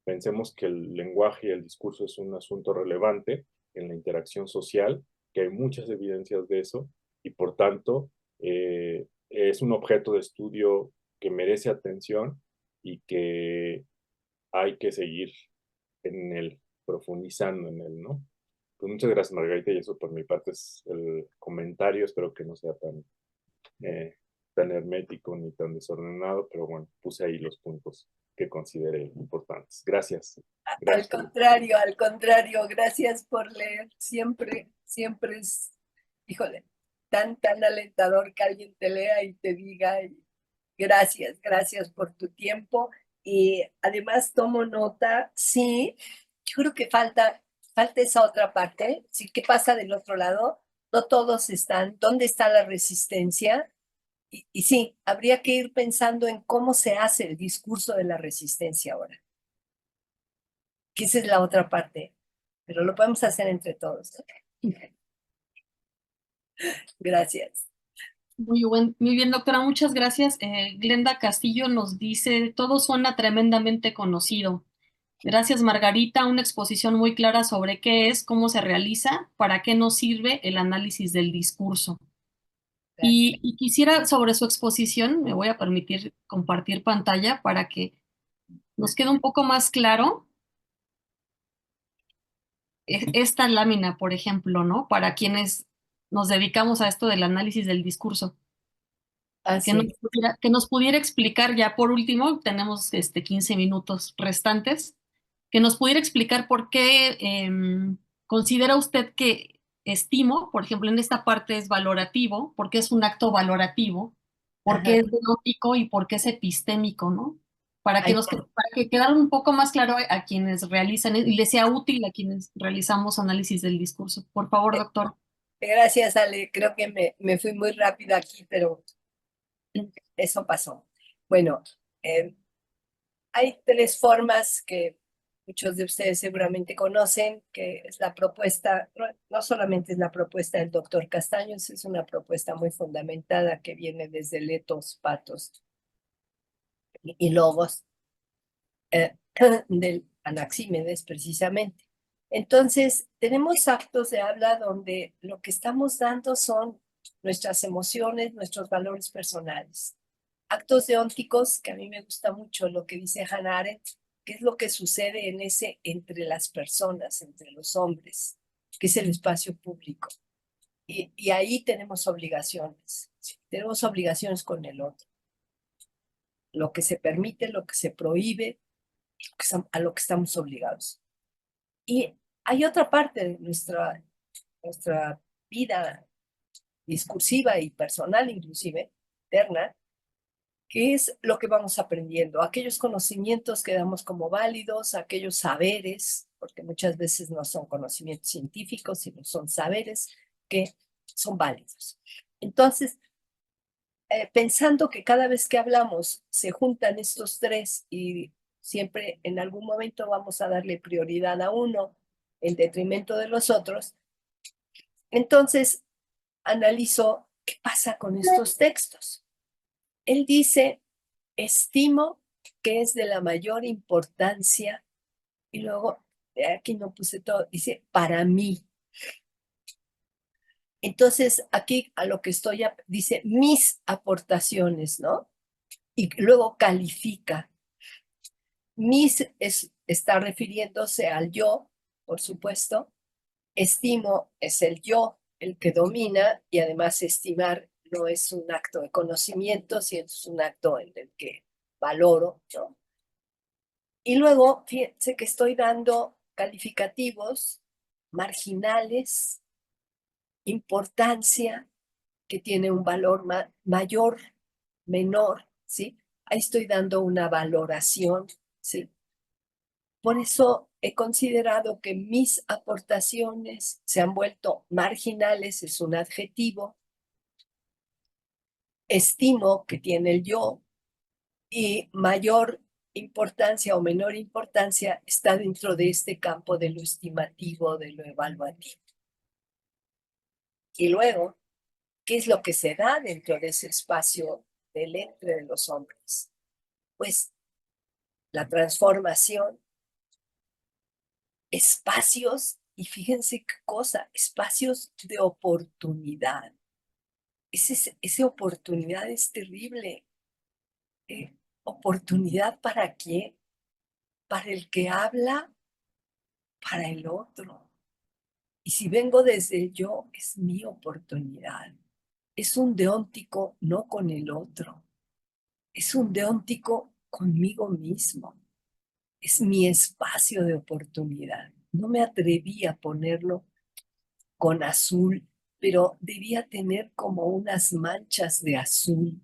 Speaker 4: pensemos que el lenguaje y el discurso es un asunto relevante en la interacción social, que hay muchas evidencias de eso, y por tanto es un objeto de estudio que merece atención y que hay que seguir en él, profundizando en él, ¿no? Pues muchas gracias, Margarita, y eso por mi parte es el comentario. Espero que no sea eh, tan hermético ni tan desordenado, pero bueno, puse ahí los puntos que consideré importantes. Gracias. Gracias.
Speaker 3: Al contrario, gracias por leer. Siempre, siempre es, híjole, tan alentador que alguien te lea y te diga, y gracias, gracias por tu tiempo. Y además tomo nota, sí, yo creo que falta esa otra parte. Sí, ¿qué pasa del otro lado? No todos están. ¿Dónde está la resistencia? Y sí, habría que ir pensando en cómo se hace el discurso de la resistencia ahora, que esa es la otra parte, pero lo podemos hacer entre todos. Gracias.
Speaker 2: Muy bien, doctora, muchas gracias. Glenda Castillo nos dice, todo suena tremendamente conocido. Gracias, Margarita, una exposición muy clara sobre qué es, cómo se realiza, para qué nos sirve el análisis del discurso. Y quisiera, sobre su exposición, me voy a permitir compartir pantalla para que nos quede un poco más claro esta lámina, por ejemplo, ¿no? Para quienes nos dedicamos a esto del análisis del discurso.
Speaker 3: Así.
Speaker 2: Que nos pudiera explicar ya por último, tenemos 15 minutos restantes, que nos pudiera explicar por qué considera usted que estimo, por ejemplo, en esta parte es valorativo, porque es un acto valorativo, porque
Speaker 3: Ajá.
Speaker 2: es demótico y porque es epistémico, ¿no?
Speaker 3: Ay,
Speaker 2: Para que quedara un poco más claro a quienes realizan y les sea útil a quienes realizamos análisis del discurso. Por favor, doctor.
Speaker 3: gracias, Ale. Creo que me fui muy rápido aquí, pero eso pasó. Bueno, hay tres formas que muchos de ustedes seguramente conocen, que es la propuesta, no solamente es la propuesta del doctor Castaños, es una propuesta muy fundamentada que viene desde Letos, Patos y Lobos, del Anaxímedes precisamente. Entonces, tenemos actos de habla donde lo que estamos dando son nuestras emociones, nuestros valores personales. Actos deónticos, que a mí me gusta mucho lo que dice Hannah Arendt, qué es lo que sucede entre las personas, entre los hombres, que es el espacio público. Y ahí tenemos obligaciones, ¿sí? Tenemos obligaciones con el otro. Lo que se permite, lo que se prohíbe, a lo que estamos obligados. Y hay otra parte de nuestra vida discursiva y personal, inclusive, interna, que es lo que vamos aprendiendo, aquellos conocimientos que damos como válidos, aquellos saberes, porque muchas veces no son conocimientos científicos, sino son saberes que son válidos. Entonces, pensando que cada vez que hablamos se juntan estos tres y siempre en algún momento vamos a darle prioridad a uno en detrimento de los otros, entonces analizo qué pasa con estos textos. Él dice, estimo que es de la mayor importancia, y luego, aquí no puse todo, dice, para mí. Entonces, aquí a lo que dice mis aportaciones, ¿no? Y luego califica. Está refiriéndose al yo, por supuesto. Estimo es el yo, el que domina, y además estimar no es un acto de conocimiento, sino es un acto en el que valoro, ¿no? Y luego, fíjense que estoy dando calificativos marginales, importancia, que tiene un valor mayor, menor, ¿sí? Ahí estoy dando una valoración, ¿sí? Por eso he considerado que mis aportaciones se han vuelto marginales, es un adjetivo. Estimo que tiene el yo, y mayor importancia o menor importancia está dentro de este campo de lo estimativo, de lo evaluativo. Y luego, ¿qué es lo que se da dentro de ese espacio del entre de los hombres? Pues la transformación, espacios, y fíjense qué cosa, espacios de oportunidad. Esa oportunidad es terrible. ¿Oportunidad para quién? Para el que habla, para el otro. Y si vengo desde el yo, es mi oportunidad. Es un deóntico no con el otro. Es un deóntico conmigo mismo. Es mi espacio de oportunidad. No me atreví a ponerlo con azul, pero debía tener como unas manchas de azul,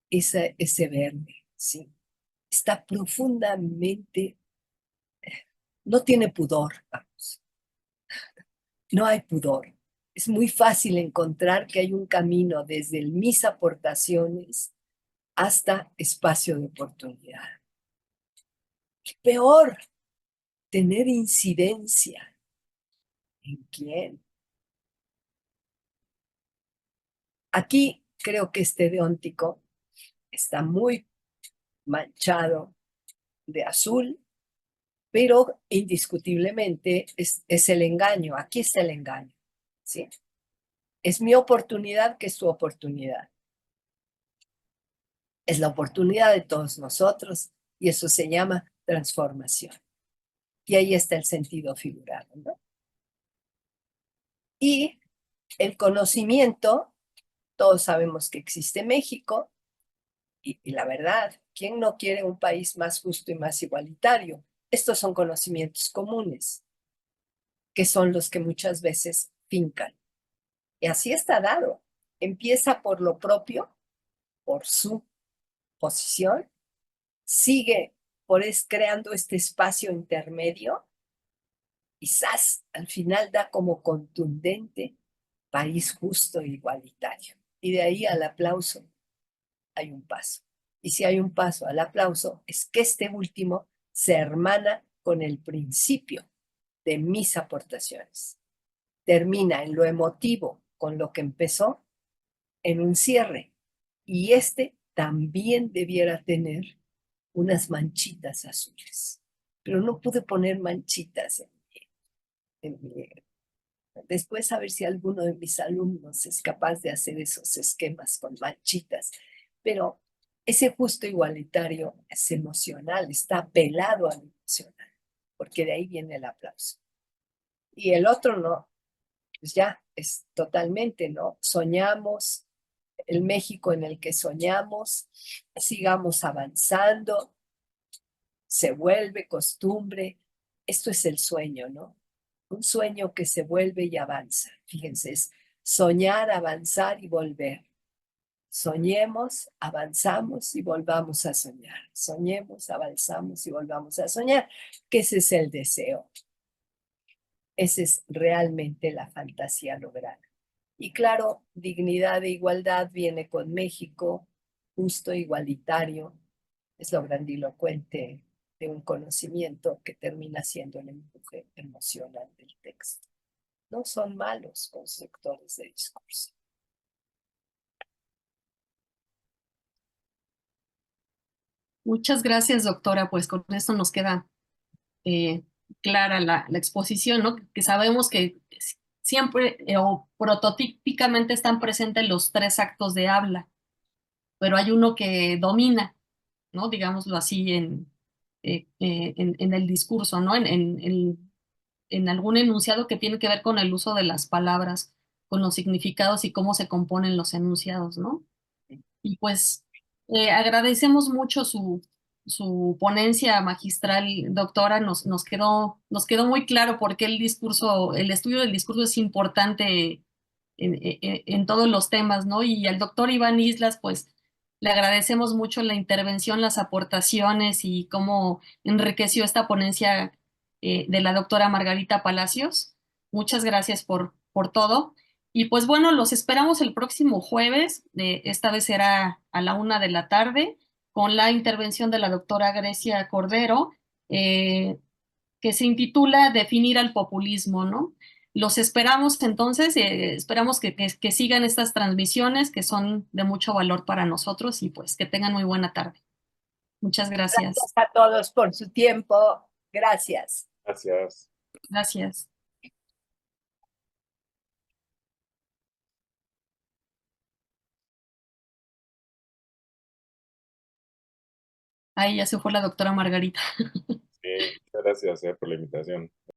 Speaker 3: ese verde, ¿sí? Está profundamente, no tiene pudor, vamos. No hay pudor. Es muy fácil encontrar que hay un camino desde mis aportaciones hasta espacio de oportunidad. Y peor, tener incidencia. ¿En quién? Aquí creo que este deóntico está muy manchado de azul, pero indiscutiblemente es el engaño. Aquí está el engaño, ¿sí? Es mi oportunidad que es tu oportunidad. Es la oportunidad de todos nosotros y eso se llama transformación. Y ahí está el sentido figurado, ¿no? Y el conocimiento, todos sabemos que existe México, y la verdad, ¿quién no quiere un país más justo y más igualitario? Estos son conocimientos comunes, que son los que muchas veces fincan. Y así está dado. Empieza por lo propio, por su posición, sigue creando este espacio intermedio, quizás al final da como contundente país justo e igualitario. Y de ahí al aplauso hay un paso. Y si hay un paso al aplauso, es que este último se hermana con el principio de mis aportaciones. Termina en lo emotivo con lo que empezó, en un cierre. Y este también debiera tener unas manchitas azules. Pero no pude poner manchitas en mi. Después a ver si alguno de mis alumnos es capaz de hacer esos esquemas con manchitas. Pero Ese justo igualitario es emocional, está apelado a lo emocional, porque de ahí viene el aplauso. Y el otro no, pues ya es totalmente, ¿no? Soñamos el México en el que soñamos, sigamos avanzando, se vuelve costumbre. Esto es el sueño, ¿no? Un sueño que se vuelve y avanza. Fíjense, es soñar, avanzar y volver. Soñemos, avanzamos y volvamos a soñar. Soñemos, avanzamos y volvamos a soñar, que ese es el deseo. Esa es realmente la fantasía lograda. Y claro, dignidad e igualdad viene con México, justo, igualitario, es lo grandilocuente de un conocimiento que termina siendo el empuje emocional del texto. No son malos constructores de discurso.
Speaker 2: Muchas gracias, doctora. Pues con esto nos queda eh, clara la exposición, ¿no? Que sabemos que siempre o prototípicamente están presentes los tres actos de habla, pero hay uno que domina, ¿no? Digámoslo así en el discurso, ¿no? En algún enunciado que tiene que ver con el uso de las palabras, con los significados y cómo se componen los enunciados, ¿no? Y pues agradecemos mucho su ponencia magistral, doctora. Nos quedó muy claro por qué el discurso, el estudio del discurso es importante en todos los temas, ¿no? Y al doctor Iván Islas, pues le agradecemos mucho la intervención, las aportaciones y cómo enriqueció esta ponencia de la doctora Margarita Palacios. Muchas gracias por todo. Y pues bueno, los esperamos el próximo jueves, esta vez será a la 1 de la tarde, con la intervención de la doctora Grecia Cordero, eh, que se intitula Definir al populismo, ¿no? Los esperamos entonces, esperamos que sigan estas transmisiones que son de mucho valor para nosotros y pues que tengan muy buena tarde. Muchas
Speaker 3: Gracias
Speaker 2: gracias.
Speaker 3: a todos por su tiempo. Gracias.
Speaker 4: Gracias.
Speaker 2: Gracias. Ahí ya se fue la doctora Margarita.
Speaker 4: Sí, muchas gracias, por la invitación.